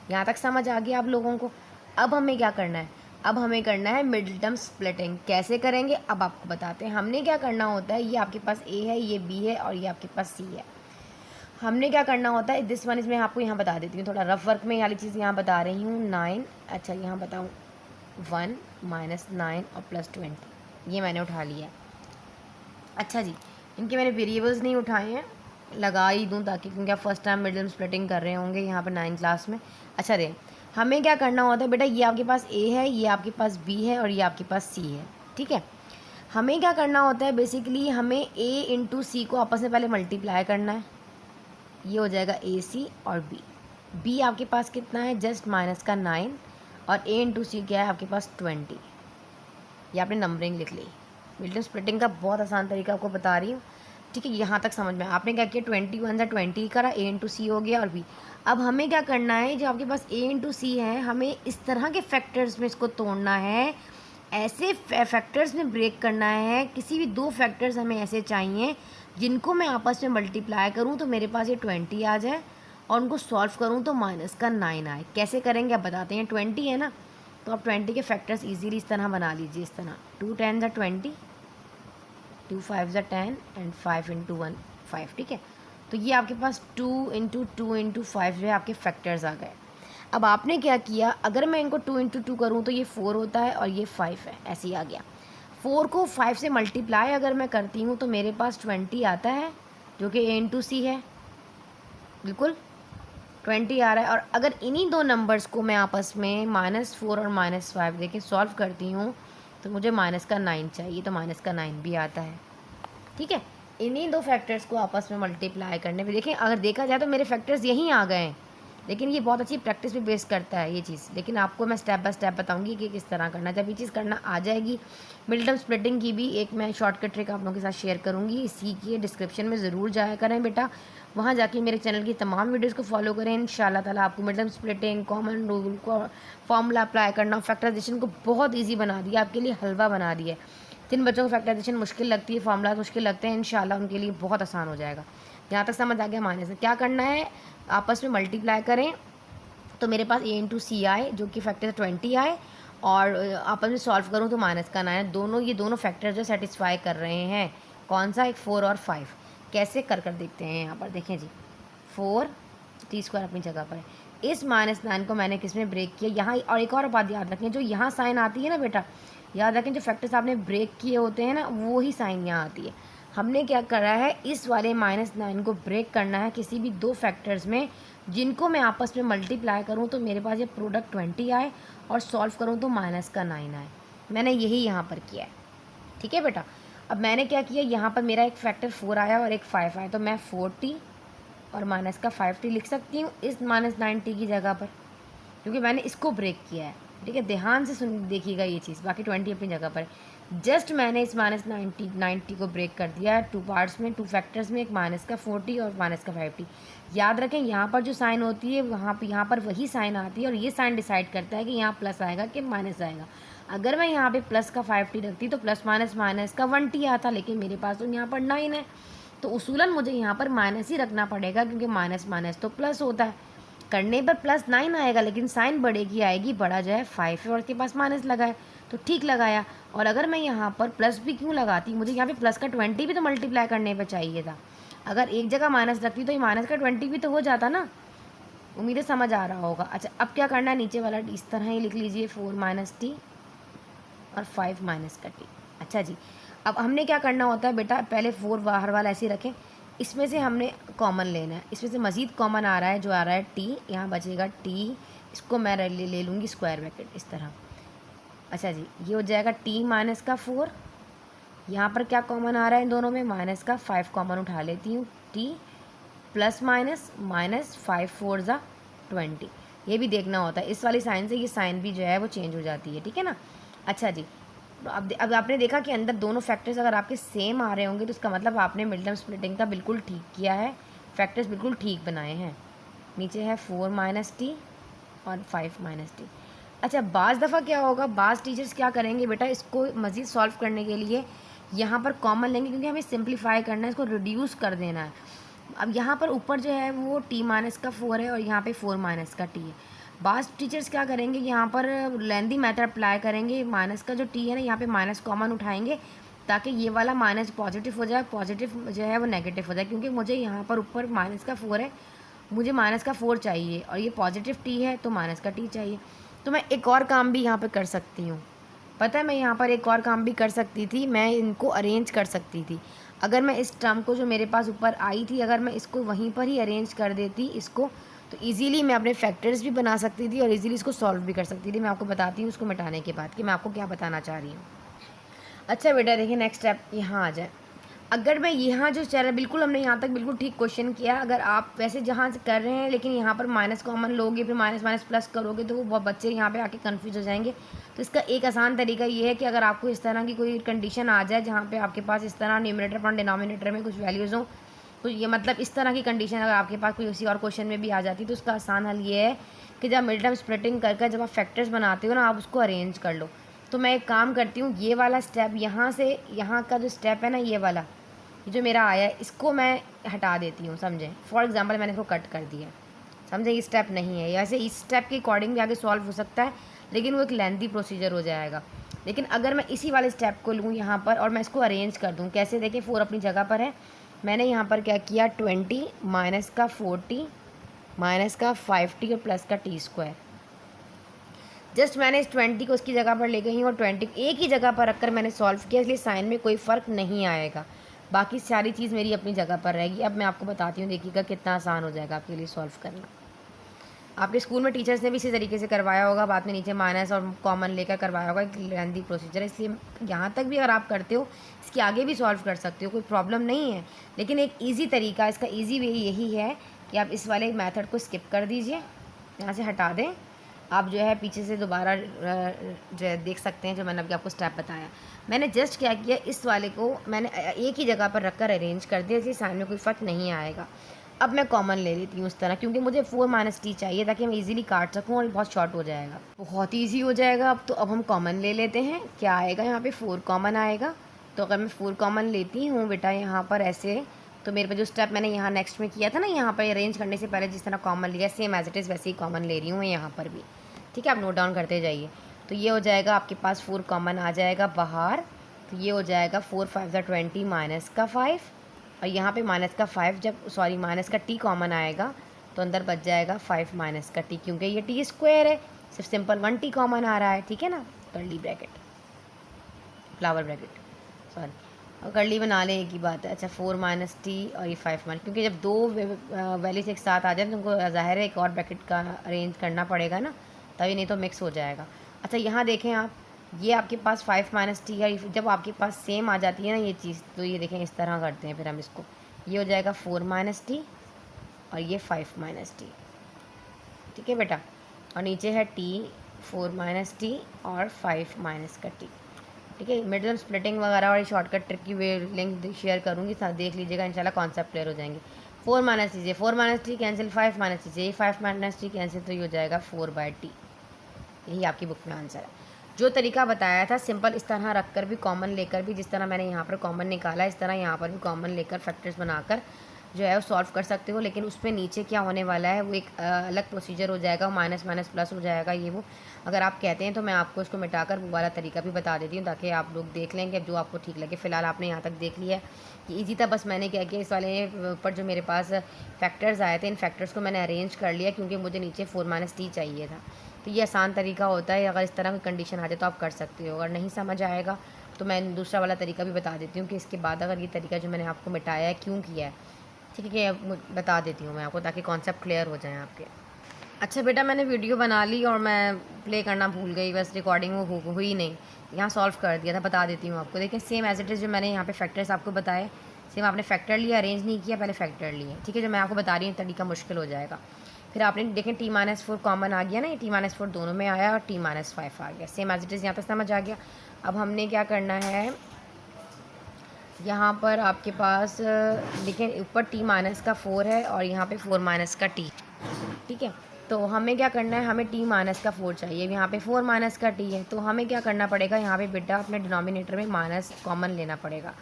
यहाँ तक समझ आ गया आप लोगों को। अब हमें क्या करना है, अब हमें करना है मिडिल टर्म स्प्लिटिंग। कैसे करेंगे अब आपको बताते हैं। हमने क्या करना होता है, ये आपके पास ए है, ये बी है और ये आपके पास सी है। हमने क्या करना होता है, दिस वन इज मैं आपको यहाँ बता देती हूँ, थोड़ा रफ वर्क में वाली चीज़ यहाँ बता रही हूँ। 9, अच्छा यहाँ बताऊँ 1 - 9 और +20, ये मैंने उठा लिया। अच्छा जी, इनके मैंने वेरिएबल्स नहीं उठाए हैं, लगा ही दूँ ताकि, क्योंकि आप फर्स्ट टाइम मिडिल स्प्लिटिंग कर रहे होंगे यहाँ पर 9 क्लास में। अच्छा दें, हमें क्या करना होता है बेटा, ये आपके पास ए है, ये आपके पास बी है और ये आपके पास सी है। ठीक है, हमें क्या करना होता है, बेसिकली हमें ए × सी को आपस में पहले मल्टीप्लाई करना है। ये हो जाएगा AC और B आपके पास कितना है, जस्ट माइनस का 9 और A × C क्या है आपके पास 20। ये आपने नंबरिंग लिख ली। मिडिल स्प्लिटिंग का बहुत आसान तरीका आपको बता रही हूँ। ठीक है, यहाँ तक समझ में आपने क्या किया, 21 × 20 करा, A × C हो गया और B। अब हमें क्या करना है, जो आपके पास A × C है, हमें इस तरह के फैक्टर्स में इसको तोड़ना है, ऐसे फैक्टर्स में ब्रेक करना है। किसी भी 2 फैक्टर्स हमें ऐसे चाहिए जिनको मैं आपस में मल्टीप्लाई करूं तो मेरे पास ये 20 आ जाए और उनको सॉल्व करूं तो माइनस का 9 आए। कैसे करेंगे अब बताते हैं। 20 है ना, तो आप 20 के फैक्टर्स इजीली इस तरह बना लीजिए, इस तरह 2 10 20, 2 5 10 एंड 5 इंटू 1 5, ठीक है। तो ये आपके पास 2 इंटू 2 इंटू 5 जो है आपके फैक्टर्स आ गए। अब आपने क्या किया, अगर मैं इनको 2 इंटू 2 करूँ तो ये 4 होता है और ये 5 है, ऐसे ही आ गया। 4 को 5 से मल्टीप्लाई अगर मैं करती हूँ तो मेरे पास 20 आता है, जो कि ए इंटू सी है, बिल्कुल 20 आ रहा है। और अगर इन्हीं दो नंबर्स को मैं आपस में -4 और -5 देके सॉल्व करती हूँ तो मुझे माइनस का 9 चाहिए, तो माइनस का 9 भी आता है, ठीक है। इन्हीं दो फैक्टर्स को आपस में मल्टीप्लाई करने पे देखें, अगर देखा जाए तो मेरे फैक्टर्स यहीं आ गए हैं, लेकिन ये बहुत अच्छी प्रैक्टिस पे बेस करता है ये चीज़। लेकिन आपको मैं स्टेप बाय स्टेप बताऊंगी कि किस तरह करना। जब ये चीज़ करना आ जाएगी, मिड टर्म स्प्लिटिंग की भी एक मैं शॉर्टकट ट्रिक आप लोगों के साथ शेयर करूँगी, सीखिए, डिस्क्रिप्शन में ज़रूर जाया करें बेटा, वहाँ जाके मेरे चैनल की तमाम वीडियोज़ को फॉलो करें। इंशाल्लाह ताला आपको mid term splitting, common rule को फॉर्मूला अप्लाई करना, फैक्टराइजेशन को बहुत ईजी बना दिया, आपके लिए हलवा बना दिया है। जिन बच्चों को फैक्टराइजेशन मुश्किल लगती है, फार्मूला मुश्किल लगते हैं, इंशाल्लाह उनके लिए बहुत आसान हो जाएगा। यहाँ तक समझ आ गया। माइनस में क्या करना है, आपस में मल्टीप्लाई करें तो मेरे पास ए इंटू सी आए, जो कि फैक्टर 20 आए, और आपस में सॉल्व करूँ तो माइनस का 9। दोनों ये दोनों फैक्टर जो सेटिस्फाई कर रहे हैं, कौन सा, एक 4 और 5। कैसे कर देखते हैं, यहाँ पर देखें जी, 4 टी स्क्वायर अपनी जगह पर है। इस -9 को मैंने किस में ब्रेक किया, यहाँ। और एक और बात याद रखें, जो यहाँ साइन आती है ना बेटा, याद रखें जो फैक्टर्स आपने ब्रेक किए होते हैं ना, वो ही साइन यहाँ आती है। हमने क्या करा है, इस वाले -9 को ब्रेक करना है किसी भी दो फैक्टर्स में, जिनको मैं आपस में मल्टीप्लाई करूँ तो मेरे पास ये प्रोडक्ट 20 आए, और सॉल्व करूँ तो -9 आए। मैंने यही यहाँ पर किया है, ठीक है बेटा। अब मैंने क्या किया, यहाँ पर मेरा एक फैक्टर 4 आया और एक 5 आया, तो मैं 4t और -5t लिख सकती हूँ इस -9t की जगह पर, क्योंकि मैंने इसको ब्रेक किया है, ठीक है। ध्यान से सुन देखिएगा ये चीज़, बाकी 20 अपनी जगह पर है। जस्ट मैंने इस -90 को ब्रेक कर दिया है 2 पार्ट्स में, 2 फैक्टर्स में, एक -40 और -5t। याद रखें यहाँ पर जो साइन होती है यहाँ पर वही साइन आती है, और ये साइन डिसाइड करता है कि यहाँ प्लस आएगा कि माइनस आएगा। अगर मैं यहाँ पे प्लस का 5t रखती तो प्लस माइनस माइनस का 1t आता, लेकिन मेरे पास तो यहाँ पर 9 है, तो उसूलन मुझे यहाँ पर माइनस ही रखना पड़ेगा, क्योंकि माइनस माइनस तो प्लस होता है। करने पर +9 आएगा, लेकिन साइन बड़े की आएगी, बड़ा जो है 5 है और उसके पास माइनस लगा है, तो ठीक लगाया। और अगर मैं यहाँ पर प्लस भी क्यों लगाती, मुझे यहाँ पे प्लस का 20 भी तो मल्टीप्लाई करने पे चाहिए था। अगर एक जगह माइनस रखती तो ये माइनस का 20 भी तो हो जाता ना। उम्मीद है समझ आ रहा होगा। अच्छा, अब क्या करना है, नीचे वाला इस तरह ही लिख लीजिए, 4 - t और 5 - का t। अच्छा जी, अब हमने क्या करना होता है बेटा, पहले 4 बाहर वाला ऐसे रखें, इसमें से हमने कॉमन लेना है, इसमें से मज़ीद कॉमन आ रहा है, जो आ रहा है t, यहाँ बचेगा t, इसको मैं ले लूँगी स्क्वायर ब्रैकेट इस तरह। अच्छा जी, ये हो जाएगा t माइनस का 4, यहाँ पर क्या कॉमन आ रहा है इन दोनों में, माइनस का 5 कॉमन उठा लेती हूँ, t प्लस माइनस माइनस 5 4 ज़ा 20। ये भी देखना होता है, इस वाली साइन से ये साइन भी जो है वो चेंज हो जाती है, ठीक है ना। अच्छा जी, तो अब आपने देखा कि अंदर दोनों फैक्टर्स अगर आपके सेम आ रहे होंगे तो उसका मतलब आपने मिड टर्म स्प्लिटिंग का बिल्कुल ठीक किया है, फैक्टर्स बिल्कुल ठीक बनाए हैं। नीचे है 4 - t और 5 - t। अच्छा, बाज़ दफ़ा क्या होगा, बाज़ टीचर्स क्या करेंगे बेटा, इसको मज़ीद सॉल्व करने के लिए यहाँ पर कॉमन लेंगे, क्योंकि हमें सिंप्लीफाई करना है, इसको रिड्यूस कर देना है। अब यहाँ पर ऊपर जो है वो t माइनस का 4 है और यहाँ पे 4 माइनस का t है। बास टीचर्स क्या करेंगे, यहाँ पर लेंदी मेथड अप्लाई करेंगे, माइनस का जो t है ना, यहाँ पे माइनस कॉमन उठाएंगे, ताकि ये वाला माइनस पॉजिटिव हो जाए, पॉजिटिव जो है वो नेगेटिव हो जाए। क्योंकि मुझे यहाँ पर ऊपर माइनस का 4 है, मुझे माइनस का 4 चाहिए, और ये पॉजिटिव t है तो माइनस का t चाहिए। तो मैं एक और काम भी यहाँ पर कर सकती हूँ, पता है मैं यहाँ पर एक और काम भी कर सकती थी, मैं इनको अरेंज कर सकती थी। अगर मैं इस टर्म को जो मेरे पास ऊपर आई थी, अगर मैं इसको वहीं पर ही अरेंज कर देती इसको, तो इजीली मैं अपने फैक्टर्स भी बना सकती थी और इजीली इसको सॉल्व भी कर सकती थी। मैं आपको बताती हूँ उसको मिटाने के बाद कि मैं आपको क्या बताना चाह रही हूँ। अच्छा बेटा, देखिए नेक्स्ट स्टेप यहाँ आ जाए। अगर मैं यहाँ जो चल रहा, बिल्कुल हमने यहाँ तक बिल्कुल ठीक क्वेश्चन किया। अगर आप वैसे जहाँ से कर रहे हैं लेकिन यहाँ पर माइनस कॉमन लोगे, फिर माइनस माइनस प्लस करोगे, तो वो बहुत बच्चे यहाँ पे आके कंफ्यूज हो जाएंगे। तो इसका एक आसान तरीका ये है कि अगर आपको इस तरह की कोई कंडीशन आ जाए जहाँ पे आपके पास इस तरह न्यूमरेटर और डिनोमिनेटर में कुछ वैल्यूज़ हों, तो ये मतलब इस तरह की कंडीशन अगर आपके पास कोई किसी और क्वेश्चन में भी आ जाती है, तो उसका आसान हल ये है कि जब मिड टर्म स्प्लिटिंग करके जब आप फैक्टर्स बनाते हो ना, आप उसको अरेंज कर लो। तो मैं एक काम करती हूँ, ये वाला स्टेप यहाँ से यहाँ का जो स्टेप है ना, ये वाला जो मेरा आया है, इसको मैं हटा देती हूँ, समझें। फॉर एग्जांपल मैंने इसको कट कर दिया, समझें, ये स्टेप नहीं है। ऐसे इस स्टेप के अकॉर्डिंग भी आगे सॉल्व हो सकता है, लेकिन वो एक लेंथी प्रोसीजर हो जाएगा। लेकिन अगर मैं इसी वाले स्टेप को लूँ यहाँ पर और मैं इसको अरेंज कर दूँ, कैसे देखिए 4 अपनी जगह पर है, मैंने यहाँ पर क्या किया 20 माइनस का 40 माइनस का 5t और प्लस का t²। जस्ट मैंने इस 20 को उसकी जगह पर ले गई हूँ और 20 एक ही जगह पर रखकर मैंने सॉल्व किया, इसलिए साइन में कोई फ़र्क नहीं आएगा, बाकी सारी चीज़ मेरी अपनी जगह पर रहेगी। अब मैं आपको बताती हूँ, देखिएगा कितना आसान हो जाएगा आपके लिए सॉल्व करना। आपके स्कूल में टीचर्स ने भी इसी तरीके से करवाया होगा, बाद में नीचे माइनस और कॉमन लेकर करवाया होगा, एक लेंथी प्रोसीजर, इसलिए यहाँ तक भी अगर आप करते हो इसके आगे भी सॉल्व कर सकते हो, कोई प्रॉब्लम नहीं है। लेकिन एक ईजी तरीका, इसका ईजी वे यही है कि आप इस वाले मेथड को स्किप कर दीजिए, यहाँ से हटा दें। आप जो है पीछे से दोबारा जो है देख सकते हैं, जो मैंने अभी आपको स्टेप बताया। मैंने जस्ट क्या किया, इस वाले को मैंने एक ही जगह पर रखकर अरेंज कर दिया, इसलिए साइन में कोई फ़र्क नहीं आएगा। अब मैं कॉमन ले लेती हूँ इस तरह, क्योंकि मुझे 4 माइनस t चाहिए ताकि मैं इजीली काट सकूँ और बहुत शॉर्ट हो जाएगा, बहुत ईजी हो जाएगा। अब तो अब हम कॉमन ले लेते हैं, क्या आएगा यहाँ पे 4 कॉमन आएगा। तो अगर मैं 4 कॉमन लेती हूँ बेटा यहाँ पर ऐसे, तो मेरे पे जो स्टेप मैंने यहाँ नेक्स्ट में किया था ना, यहाँ पर अरेंज करने से पहले जिस तरह कॉमन लिया सेम एज इट इज़ वैसे ही कॉमन ले रही हूँ यहाँ पर भी, ठीक है। आप नोट डाउन करते जाइए। तो ये हो जाएगा आपके पास 4 कॉमन आ जाएगा बाहर, तो ये हो जाएगा 4 5 20 माइनस का 5, और यहाँ पे माइनस का 5 जब माइनस का t कॉमन आएगा तो अंदर बच जाएगा 5 माइनस का t, क्योंकि ये t² है, सिर्फ सिंपल 1t कॉमन आ रहा है, ठीक है ना। Curly bracket, flower bracket, sorry, और कर्ली बना ले, एक ही बात है। अच्छा 4 माइनस t और ये 5 माइनस, क्योंकि जब दो वैल्यूज एक साथ आ जाए तो उनको ज़ाहिर है एक और ब्रैकेट का अरेंज करना पड़ेगा ना, तभी नहीं तो मिक्स हो जाएगा। अच्छा यहाँ देखें आप, ये आपके पास 5 माइनस t है, जब आपके पास सेम आ जाती है ना ये चीज़, तो ये देखें इस तरह करते हैं फिर हम इसको, ये हो जाएगा 4 माइनस t और ये 5 माइनस t, ठीक है बेटा। और नीचे है t 4 माइनस t और 5 माइनस का t, ठीक है। मिडिल स्प्लिटिंग वगैरह और शॉर्टकट ट्रिक की वे लिंक शेयर करूँगी, देख लीजिएगा, इंशाल्लाह कॉन्सेप्ट क्लियर हो जाएंगे। 4 माइनस t से 4 minus t cancel, 5 minus t से ये 5 माइनस t कैंसिल, तो ये हो जाएगा 4/t। यही आपकी बुक में आंसर है। जो तरीका बताया था सिंपल, इस तरह रखकर भी कॉमन लेकर भी, जिस तरह मैंने यहाँ पर कॉमन निकाला इस तरह यहाँ पर भी कॉमन लेकर फैक्टर्स बनाकर जो है वो सॉल्व कर सकते हो। लेकिन उसमें नीचे क्या होने वाला है वो एक अलग प्रोसीजर हो जाएगा, माइनस माइनस प्लस हो जाएगा ये वो। अगर आप कहते हैं तो मैं आपको इसको मिटाकर वो वाला तरीका भी बता देती हूँ, ताकि आप लोग देख लेंगे जो आपको ठीक लगे। फ़िलहाल आपने यहाँ तक देख लिया है कि ईजी था। बस मैंने क्या किया, इस वाले पर जो मेरे पास फैक्टर्स आए थे, इन फैक्टर्स को मैंने अरेंज कर लिया, क्योंकि मुझे नीचे 4 माइनस t चाहिए था। तो ये आसान तरीका होता है, अगर इस तरह की कंडीशन आ जाए तो आप कर सकते हो। अगर नहीं समझ आएगा तो मैं दूसरा वाला तरीका भी बता देती हूँ कि इसके बाद अगर ये तरीका जो मैंने आपको मिटाया है क्यों किया है, ठीक है, बता देती हूँ मैं आपको, ताकि कॉन्सेप्ट क्लियर हो जाए आपके। अच्छा बेटा, मैंने वीडियो बना ली और मैं प्ले करना भूल गई, बस रिकॉर्डिंग वो हुई नहीं, यहाँ सॉल्व कर दिया था, बता देती हूँ आपको। देखिए सेम एज इट इज़ जो मैंने यहाँ पे फैक्टर्स आपको बताए, सेम आपने फैक्टर लिया, अरेंज नहीं किया, पहले फैक्टर लिए, ठीक है। जो मैं आपको बता रही हूँ तरीका मुश्किल हो जाएगा। फिर आपने देखें t-4 कॉमन आ गया ना, ये t-4 दोनों में आया और t-5 आ गया, सेम एज इट इज़ यहाँ तक समझ आ गया। अब हमने क्या करना है, यहाँ पर आपके पास देखें ऊपर t-4 है और यहाँ पे 4 माइनस का t, ठीक है। तो हमें क्या करना है, हमें t-4 चाहिए, यहाँ पे 4 माइनस का t है, तो हमें क्या करना पड़ेगा, यहाँ पे बेटा अपने डिनोमिनेटर में माइनस कॉमन लेना पड़ेगा।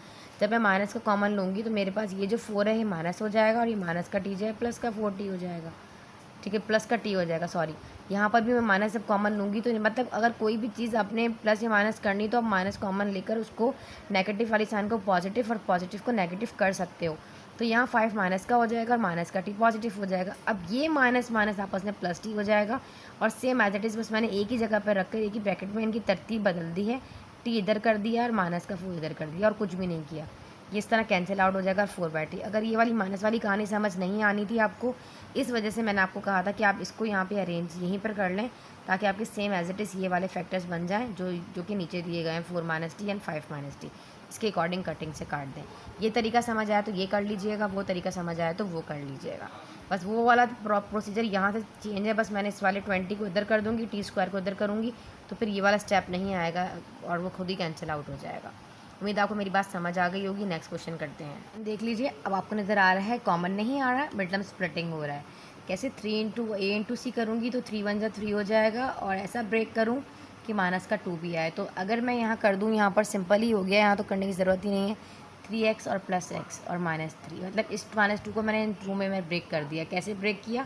जब मैं माइनस का कॉमन लूँगी तो मेरे पास ये जो 4 है ये माइनस हो जाएगा, और ये माइनस का t जो है प्लस का 4t हो जाएगा, ठीक है, प्लस का t हो जाएगा, सॉरी। यहाँ पर भी मैं माइनस जब कॉमन लूँगी तो मतलब अगर कोई भी चीज़ अपने प्लस या माइनस करनी तो आप माइनस कॉमन लेकर उसको नेगेटिव वाली साइन को पॉजिटिव और पॉजिटिव को नेगेटिव कर सकते हो। तो यहाँ 5 माइनस का हो जाएगा और माइनस का t पॉजिटिव हो जाएगा। अब ये माइनस माइनस आपस में प्लस t हो जाएगा, और सेम एज इट इज़ बस मैंने एक ही जगह पर रखकर एक ही ब्रैकेट में इनकी तरतीब बदल दी है, t इधर कर दिया और माइनस का 4 इधर कर दिया, और कुछ भी नहीं किया। ये इस तरह कैंसिल आउट हो जाएगा 4/t। अगर ये वाली माइनस वाली कहानी समझ नहीं आनी थी आपको, इस वजह से मैंने आपको कहा था कि आप इसको यहाँ पे अरेंज यहीं पर कर लें, ताकि आपके सेम एज इट इज़ ये वाले फैक्टर्स बन जाएं जो कि नीचे दिए गए हैं, 4 minus t and 5 minus t। इसके अकॉर्डिंग कटिंग से काट दें। ये तरीका समझ आया तो ये कर लीजिएगा, वो तरीका समझ आया तो वो कर लीजिएगा। बस वो वाला प्रोसीजर यहाँ से चेंज है, बस मैंने इस वाले 20 को इधर कर दूँगी, t² को इधर करूँगी, तो फिर ये वाला स्टेप नहीं आएगा और वो खुद ही कैंसिल आउट हो जाएगा। उम्मीद है आपको मेरी बात समझ आ गई होगी। नेक्स्ट क्वेश्चन करते हैं। देख लीजिए, अब आपको नज़र आ रहा है कॉमन नहीं आ रहा है, मिड टर्म स्प्लिटिंग हो रहा है। कैसे 3 × a × c करूँगी तो 3 × 1 = 3 हो जाएगा, और ऐसा ब्रेक करूँ कि माइनस का 2 भी आए। तो अगर मैं यहाँ कर दूँ, यहाँ पर सिंपल ही हो गया, यहाँ तो करने की ज़रूरत ही नहीं है। 3x और +x और -3, मतलब इस -2 को मैंने इन 2 में ब्रेक कर दिया। कैसे ब्रेक किया,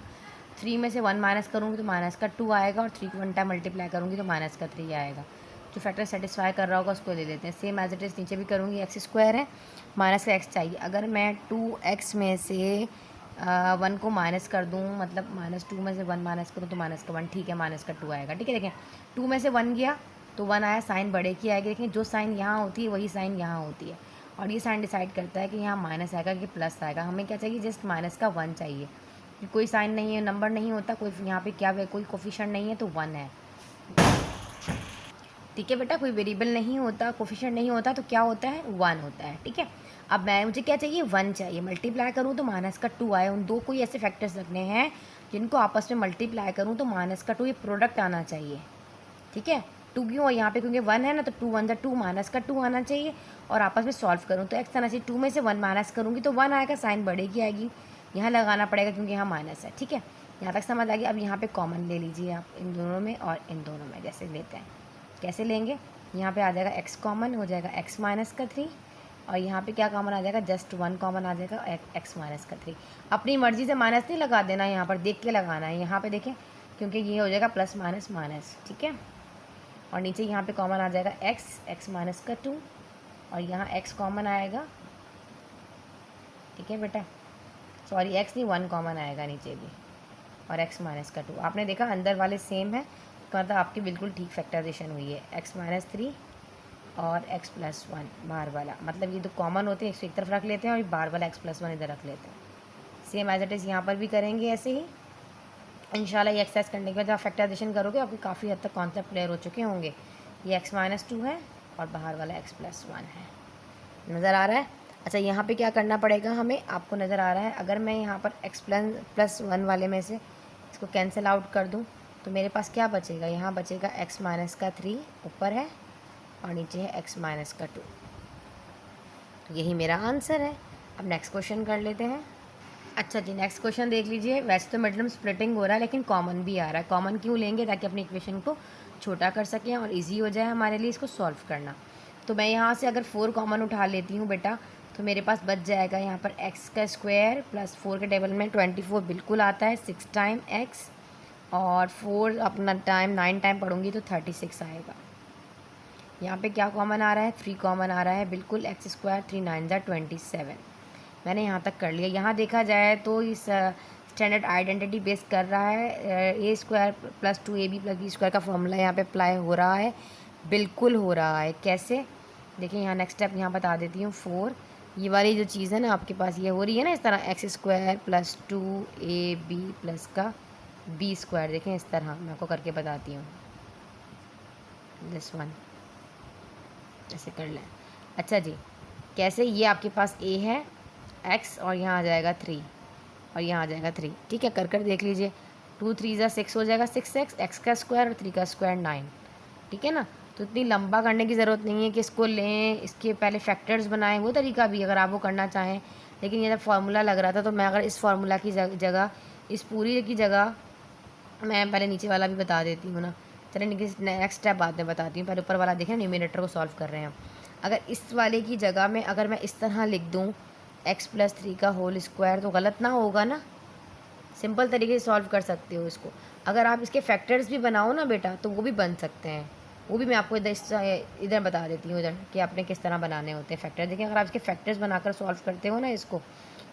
3 में से 1 माइनस करूँगी तो माइनस का 2 आएगा, और 3 को 1 टाइम मल्टीप्लाई करूँगी तो माइनस का 3 आएगा। जो फैक्टर सेटिस्फाई कर रहा होगा उसको ले लेते हैं। सेम एज इट इज़ नीचे भी करूँगी, एक्स स्क्वायर है, माइनस का एक्स चाहिए। अगर मैं 2x में से 1 को माइनस कर दूँ, मतलब -2 में से 1 माइनस करूँ तो माइनस का 1, ठीक है, माइनस का 2 आएगा। ठीक है, देखें 2 में से 1 गया तो 1 आया, साइन बड़े की आएगी। देखें जो साइन यहाँ होती है वही साइन यहाँ होती है, और ये साइन डिसाइड करता है कि यहाँ माइनस आएगा कि प्लस आएगा। हमें क्या चाहिए, जस्ट माइनस का 1 चाहिए। कोई साइन नहीं है, नंबर नहीं होता, कोई यहाँ पे क्या कोई कोफिशिएंट नहीं है तो 1 है। ठीक है बेटा, कोई वेरिएबल नहीं होता, कोफिशिएंट नहीं होता तो क्या होता है, 1 होता है। ठीक है, अब मुझे क्या चाहिए, 1 चाहिए। मल्टीप्लाई करूँ तो माइनस का 2 आए। उन दो कोई ऐसे फैक्टर्स रखने हैं जिनको आपस में मल्टीप्लाई करूँ तो माइनस का 2 ये प्रोडक्ट आना चाहिए। ठीक है, 2 क्यों और यहाँ पे क्योंकि 1 है ना, तो 2 1 जा 2, माइनस का 2 आना चाहिए, और आपस में सॉल्व करूँ तो एक्स आना चाहिए। 2 में से 1 माइनस करूँगी तो 1 आएगा, साइन बढ़ेगी आएगी, यहाँ लगाना पड़ेगा क्योंकि यहाँ माइनस है। ठीक है, यहाँ तक समझ आ गया। अब यहाँ पे कॉमन ले लीजिए आप इन दोनों में और इन दोनों में, जैसे लेते हैं कैसे लेंगे। यहाँ पे आ जाएगा x कॉमन, हो जाएगा x माइनस का 3, और यहाँ पे क्या कॉमन आ जाएगा, जस्ट 1 कॉमन आ जाएगा, x माइनस का 3। अपनी मर्जी से माइनस नहीं लगा देना, यहाँ पर देख के लगाना है। यहाँ पे देखें क्योंकि ये हो जाएगा प्लस माइनस माइनस। ठीक है, और नीचे यहाँ पे कॉमन आ जाएगा x माइनस का 2, और यहाँ x कॉमन आएगा। ठीक है बेटा, सॉरी x नहीं 1 कॉमन आएगा नीचे भी, और x माइनस का 2। आपने देखा अंदर वाले सेम है, मतलब आपकी बिल्कुल ठीक फैक्टराइजेशन हुई है। x माइनस 3 और x प्लस 1 बाहर वाला, मतलब ये तो कॉमन होते हैं, इसको एक तरफ रख लेते हैं और बाहर वाला x प्लस 1 इधर रख लेते हैं। सेम एज इट इज़ यहाँ पर भी करेंगे ऐसे ही। इंशाल्लाह ये एक्सरसाइज करने के बाद जब फैक्टराइजेशन करोगे आपको काफ़ी हद तक कॉन्सेप्ट क्लियर हो चुके होंगे। ये x माइनस 2 है और बाहर वाला x प्लस 1 है, नज़र आ रहा है। अच्छा, यहाँ पे क्या करना पड़ेगा हमें, आपको नज़र आ रहा है। अगर मैं यहाँ पर x प्लस 1 वाले में से इसको कैंसिल आउट कर दूँ तो मेरे पास क्या बचेगा, यहाँ बचेगा x माइनस का 3 ऊपर है और नीचे है x माइनस का 2। तो यही मेरा आंसर है। अब नेक्स्ट क्वेश्चन कर लेते हैं। अच्छा जी, नेक्स्ट क्वेश्चन देख लीजिए। वैसे तो मिडल में स्प्लिटिंग हो रहा है लेकिन कॉमन भी आ रहा है। कॉमन क्यों लेंगे, ताकि अपनी इक्वेशन को छोटा कर सकें और इजी हो जाए हमारे लिए इसको सॉल्व करना। तो मैं यहाँ से अगर 4 कॉमन उठा लेती हूँ बेटा, तो मेरे पास बच जाएगा यहाँ पर x का स्क्वायर प्लस 4 के टेबल में 24 बिल्कुल आता है, 6 टाइम x, और 4 अपना टाइम 9 टाइम पढ़ूंगी तो 36 आएगा। यहाँ पे क्या कॉमन आ रहा है, 3 कॉमन आ रहा है बिल्कुल, x स्क्वायर 3 9 जा 27। मैंने यहाँ तक कर लिया। यहाँ देखा जाए तो इस स्टैंडर्ड आइडेंटिटी बेस कर रहा है, A square plus 2ab plus B square का फॉर्मूला यहाँ पे अप्लाई हो रहा है, बिल्कुल हो रहा है। कैसे, देखिए यहाँ नेक्स्ट स्टेप यहाँ बता देती हूँ। 4 ये वाली जो चीज़ है ना आपके पास, ये हो रही है ना इस तरह, x square plus 2ab plus का बी स्क्वायर। देखें इस तरह मैं आपको करके बताती हूँ, दिस वन ऐसे कर लें। अच्छा जी, कैसे, ये आपके पास a है x, और यहाँ आ जाएगा 3 और यहाँ आ जाएगा 3। ठीक है, कर कर देख लीजिए। 2 3 जा 6 हो जाएगा, 6x, x का स्क्वायर और 3 का स्क्वायर 9। ठीक है ना, तो इतनी लंबा करने की ज़रूरत नहीं है कि इसको लें, इसके पहले फैक्टर्स बनाएं, वो तरीका भी अगर आप वो करना चाहें। लेकिन ये जब फार्मूला लग रहा था तो मैं अगर इस फार्मूला की जगह, इस पूरी की जगह मैं पहले नीचे वाला भी बता देती हूँ ना। चलिए नेक्स्ट स्टेप बाद में बताती हूँ, पहले ऊपर वाला देखें, न्यूमरेटर को सॉल्व कर रहे हैं। अगर इस वाले की जगह में अगर मैं इस तरह लिख दूँ x प्लस 3 का होल स्क्वायर, तो गलत ना होगा ना, सिंपल तरीके से सॉल्व कर सकते हो इसको। अगर आप इसके फैक्टर्स भी बनाओ ना बेटा तो वो भी बन सकते हैं, वो भी मैं आपको इधर बता देती हूँ इधर कि आपने किस तरह बनाने होते हैं फैक्टर। देखिए अगर आप इसके फैक्टर्स बनाकर सॉल्व करते हो ना इसको,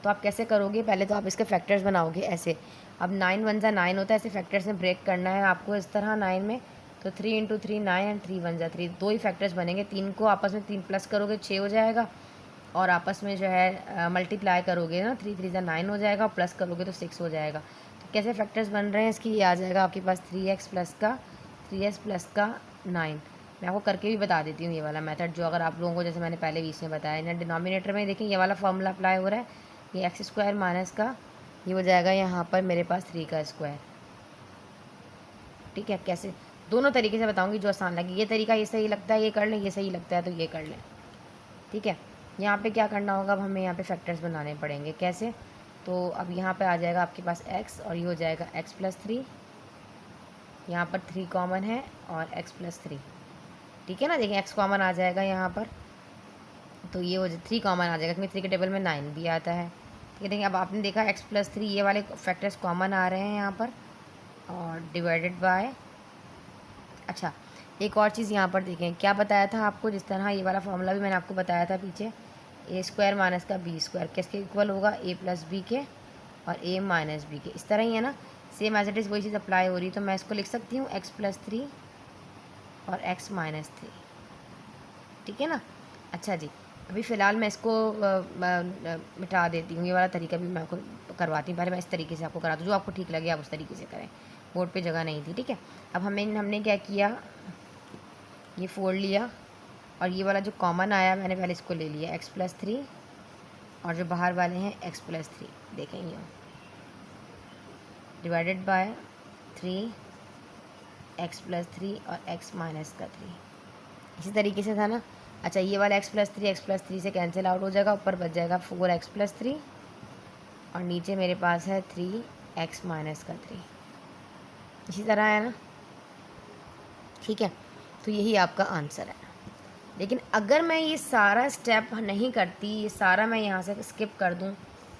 तो आप कैसे करोगे, पहले तो आप इसके फैक्टर्स बनाओगे ऐसे। अब 9 1 जा 9 होता है, ऐसे फैक्टर्स में ब्रेक करना है आपको इस तरह 9 में। तो 3 इंटू 3 9 एंड 3 1 जा 3, 2 ही फैक्टर्स बनेंगे। 3 को आपस में 3 प्लस करोगे 6 हो जाएगा, और आपस में जो है मल्टीप्लाई करोगे ना 3 3 जा 9 हो जाएगा, और प्लस करोगे तो 6 हो जाएगा। तो कैसे फैक्टर्स बन रहे हैं इसकी, ये आ जाएगा आपके पास 3x प्लस का 9। मैं आपको करके भी बता देती हूँ ये वाला मेथड, जो अगर आप लोगों को जैसे मैंने पहले भी इसमें बताया ना, डिनोमिनेटर में देखिए ये वाला फॉर्मूला अप्लाई हो रहा है। ये एक्स स्क्वायर माइनस का ये हो जाएगा यहाँ पर मेरे पास 3 का स्क्वायर। ठीक है, कैसे, दोनों तरीके से बताऊँगी जो आसान लगे। ये तरीका ये सही लगता है ये कर लें, ये सही लगता है तो ये कर लें। ठीक है, यहाँ पे क्या करना होगा, अब हमें यहाँ पे फैक्टर्स बनाने पड़ेंगे। कैसे, तो अब यहाँ पे आ जाएगा आपके पास x, और ये हो जाएगा x प्लस 3, यहाँ पर 3 कॉमन है और x प्लस 3। ठीक है ना, देखिए x कॉमन आ जाएगा यहाँ पर, तो ये हो 3 कॉमन आ जाएगा क्योंकि 3 के टेबल में 9 भी आता है। ये देखिए अब आपने देखा x+3 ये वाले फैक्टर्स कॉमन आ रहे हैं यहाँ पर, और डिवाइडेड बाय। अच्छा, एक और चीज़ यहाँ पर देखें, क्या बताया था आपको, जिस तरह ये वाला फॉर्मूला भी मैंने आपको बताया था पीछे, a² माइनस का b² किसके इक्वल होगा, a+b के और a-b के, इस तरह ही है ना, सेम एज इट इज़ वही चीज़ अप्लाई हो रही है। तो मैं इसको लिख सकती हूँ x+3 और x-3, ठीक है ना। अच्छा जी, अभी फ़िलहाल मैं इसको मिटा देती हूँ, ये वाला तरीका भी मैं आपको करवाती हूँ। पहले मैं इस तरीके से आपको कराती हूँ, जो आपको ठीक लगे आप उस तरीके से करें, बोर्ड पे जगह नहीं थी, ठीक है। अब हमने क्या किया, ये फोड़ लिया और ये वाला जो कॉमन आया मैंने पहले इसको ले लिया x+3, और जो बाहर वाले हैं x+3, देखें ये डिवाइडेड बाय 3 x+3 और x-3, इसी तरीके से था ना। अच्छा, ये वाला x+3 से कैंसिल आउट हो जाएगा, ऊपर बच जाएगा 4x+3 और नीचे मेरे पास है 3x-3, इसी तरह है ना, ठीक है। तो यही आपका आंसर है। लेकिन अगर मैं ये सारा स्टेप नहीं करती, ये सारा मैं यहाँ से स्किप कर दूँ,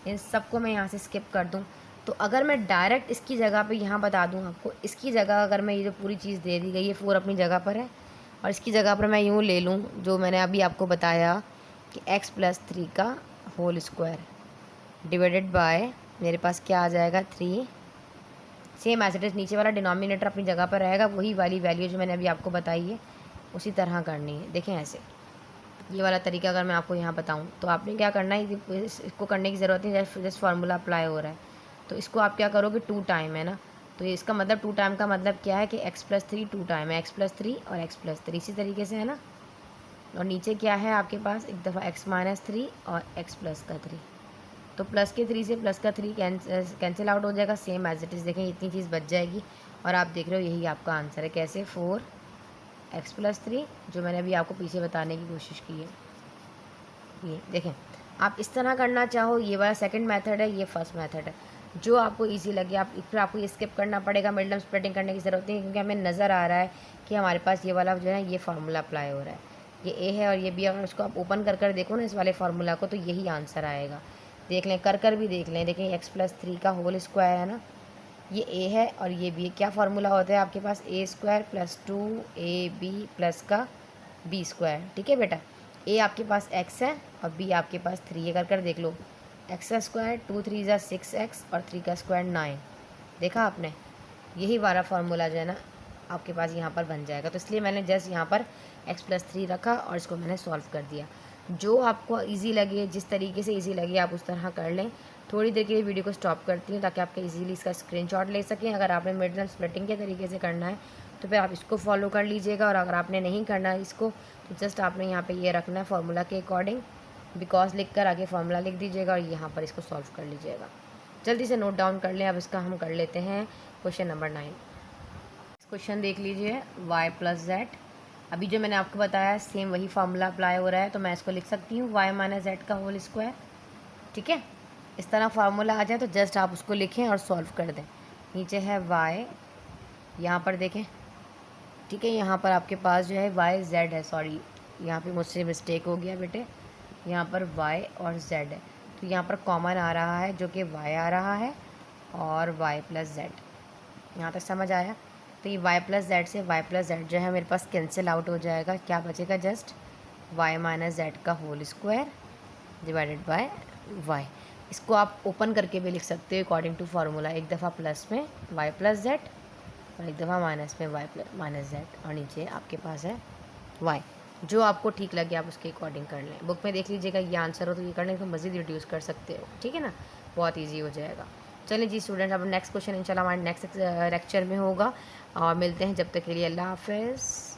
इन सबको मैं यहाँ से स्किप कर दूँ, तो अगर मैं डायरेक्ट इसकी जगह पे यहाँ बता दूँ आपको, इसकी जगह अगर मैं ये जो पूरी चीज़ दे दी गई है 4 अपनी जगह पर है, और इसकी जगह पर मैं यूँ ले लूँ जो मैंने अभी आपको बताया कि x+3 का होल स्क्वायर डिवाइडेड बाय, मेरे पास क्या आ जाएगा 3, सेम एज इट इज़ नीचे वाला डिनोमिनेटर अपनी जगह पर रहेगा, वही वाली वैल्यू जो मैंने अभी आपको बताई है उसी तरह करनी है। देखें ऐसे, ये वाला तरीका अगर मैं आपको यहाँ बताऊँ तो आपने क्या करना है, इसको करने की ज़रूरत नहीं, जैसे फार्मूला अप्लाई हो रहा है तो इसको आप क्या करोगे, 2 टाइम है ना, तो इसका मतलब 2 टाइम का मतलब क्या है कि x+3 2 टाइम है, x+3 और x+3 इसी तरीके से है ना। और नीचे क्या है आपके पास, एक दफ़ा x-3 और x+3, तो प्लस के 3 से प्लस का 3 कैंसिल आउट हो जाएगा, सेम एज इट इज़। देखें इतनी चीज़ बच जाएगी और आप देख रहे हो यही आपका आंसर है। कैसे, 4x+3, जो मैंने अभी आपको पीछे बताने की कोशिश की है। ये देखें, आप इस तरह करना चाहो, ये वाला सेकंड मेथड है, ये फर्स्ट मेथड है, जो आपको इजी लगे। आप फिर आपको ये स्किप करना पड़ेगा, मिड टर्म स्प्लिटिंग करने की ज़रूरत नहीं, क्योंकि हमें नज़र आ रहा है कि हमारे पास ये वाला जो है ये फार्मूला अप्लाई हो रहा है, ये ए है और ये बी। अगर उसको आप ओपन कर देखो ना इस वाले फार्मूला को, तो यही आंसर आएगा। देख लें, कर भी देख लें। देखें x+3 का होल स्क्वायर है ना, ये ए है और ये बी है। क्या फार्मूला होता है आपके पास, a² + 2ab प्लस का b², ठीक है बेटा। ए आपके पास x है और b आपके पास 3 है। कर देख लो, x², 2 3 = 6x और 3 का स्क्वायर 9। देखा आपने, यही वाला फार्मूला जो है ना आपके पास यहाँ पर बन जाएगा। तो इसलिए मैंने जस्ट यहाँ पर x+3 रखा और इसको मैंने सॉल्व कर दिया। जो आपको इजी लगे, जिस तरीके से इजी लगे आप उस तरह कर लें। थोड़ी देर के लिए वीडियो को स्टॉप करती हूँ ताकि आप इजीली इसका स्क्रीनशॉट ले सकें। अगर आपने मिड टर्म स्प्लिटिंग के तरीके से करना है तो फिर आप इसको फॉलो कर लीजिएगा, और अगर आपने नहीं करना है इसको तो जस्ट आपने यहाँ पे ये रखना है फार्मूला के अकॉर्डिंग, बिकॉज लिख कर आगे फार्मूला लिख दीजिएगा और यहाँ पर इसको सॉल्व कर लीजिएगा। जल्दी से नोट डाउन कर लें। अब इसका हम कर लेते हैं क्वेश्चन नंबर 9। क्वेश्चन देख लीजिए, y+z। अभी जो मैंने आपको बताया सेम वही फार्मूला अप्लाई हो रहा है, तो मैं इसको लिख सकती हूँ y - z का होल स्क्वायर, ठीक है। इस तरह फार्मूला आ जाए तो जस्ट आप उसको लिखें और सॉल्व कर दें। नीचे है y, यहाँ पर देखें, ठीक है, यहाँ पर आपके पास जो है y z है, सॉरी यहाँ पे मुझसे मिस्टेक हो गया बेटे, यहाँ पर y और z है, तो यहाँ पर कॉमन आ रहा है जो कि y आ रहा है और y+z। यहाँ तक समझ आया। तो ये y+z से y+z जो है मेरे पास कैंसिल आउट हो जाएगा। क्या बचेगा, जस्ट y - z का whole square divided by y। इसको आप ओपन करके भी लिख सकते हो अकॉर्डिंग टू फार्मूला, एक दफ़ा प्लस में y+z और एक दफ़ा माइनस में y - z, और नीचे आपके पास है y। जो आपको ठीक लगे आप उसके अकॉर्डिंग कर लें। बुक में देख लीजिएगा ये आंसर हो तो ये करने को मज़ीद रिड्यूस कर सकते हो, ठीक है ना, बहुत ईजी हो जाएगा। चलिए जी स्टूडेंट्स, अब नेक्स्ट क्वेश्चन इंशाल्लाह हमारे नेक्स्ट लेक्चर में होगा, और मिलते हैं जब तक के लिए अल्लाह हाफ़िज़।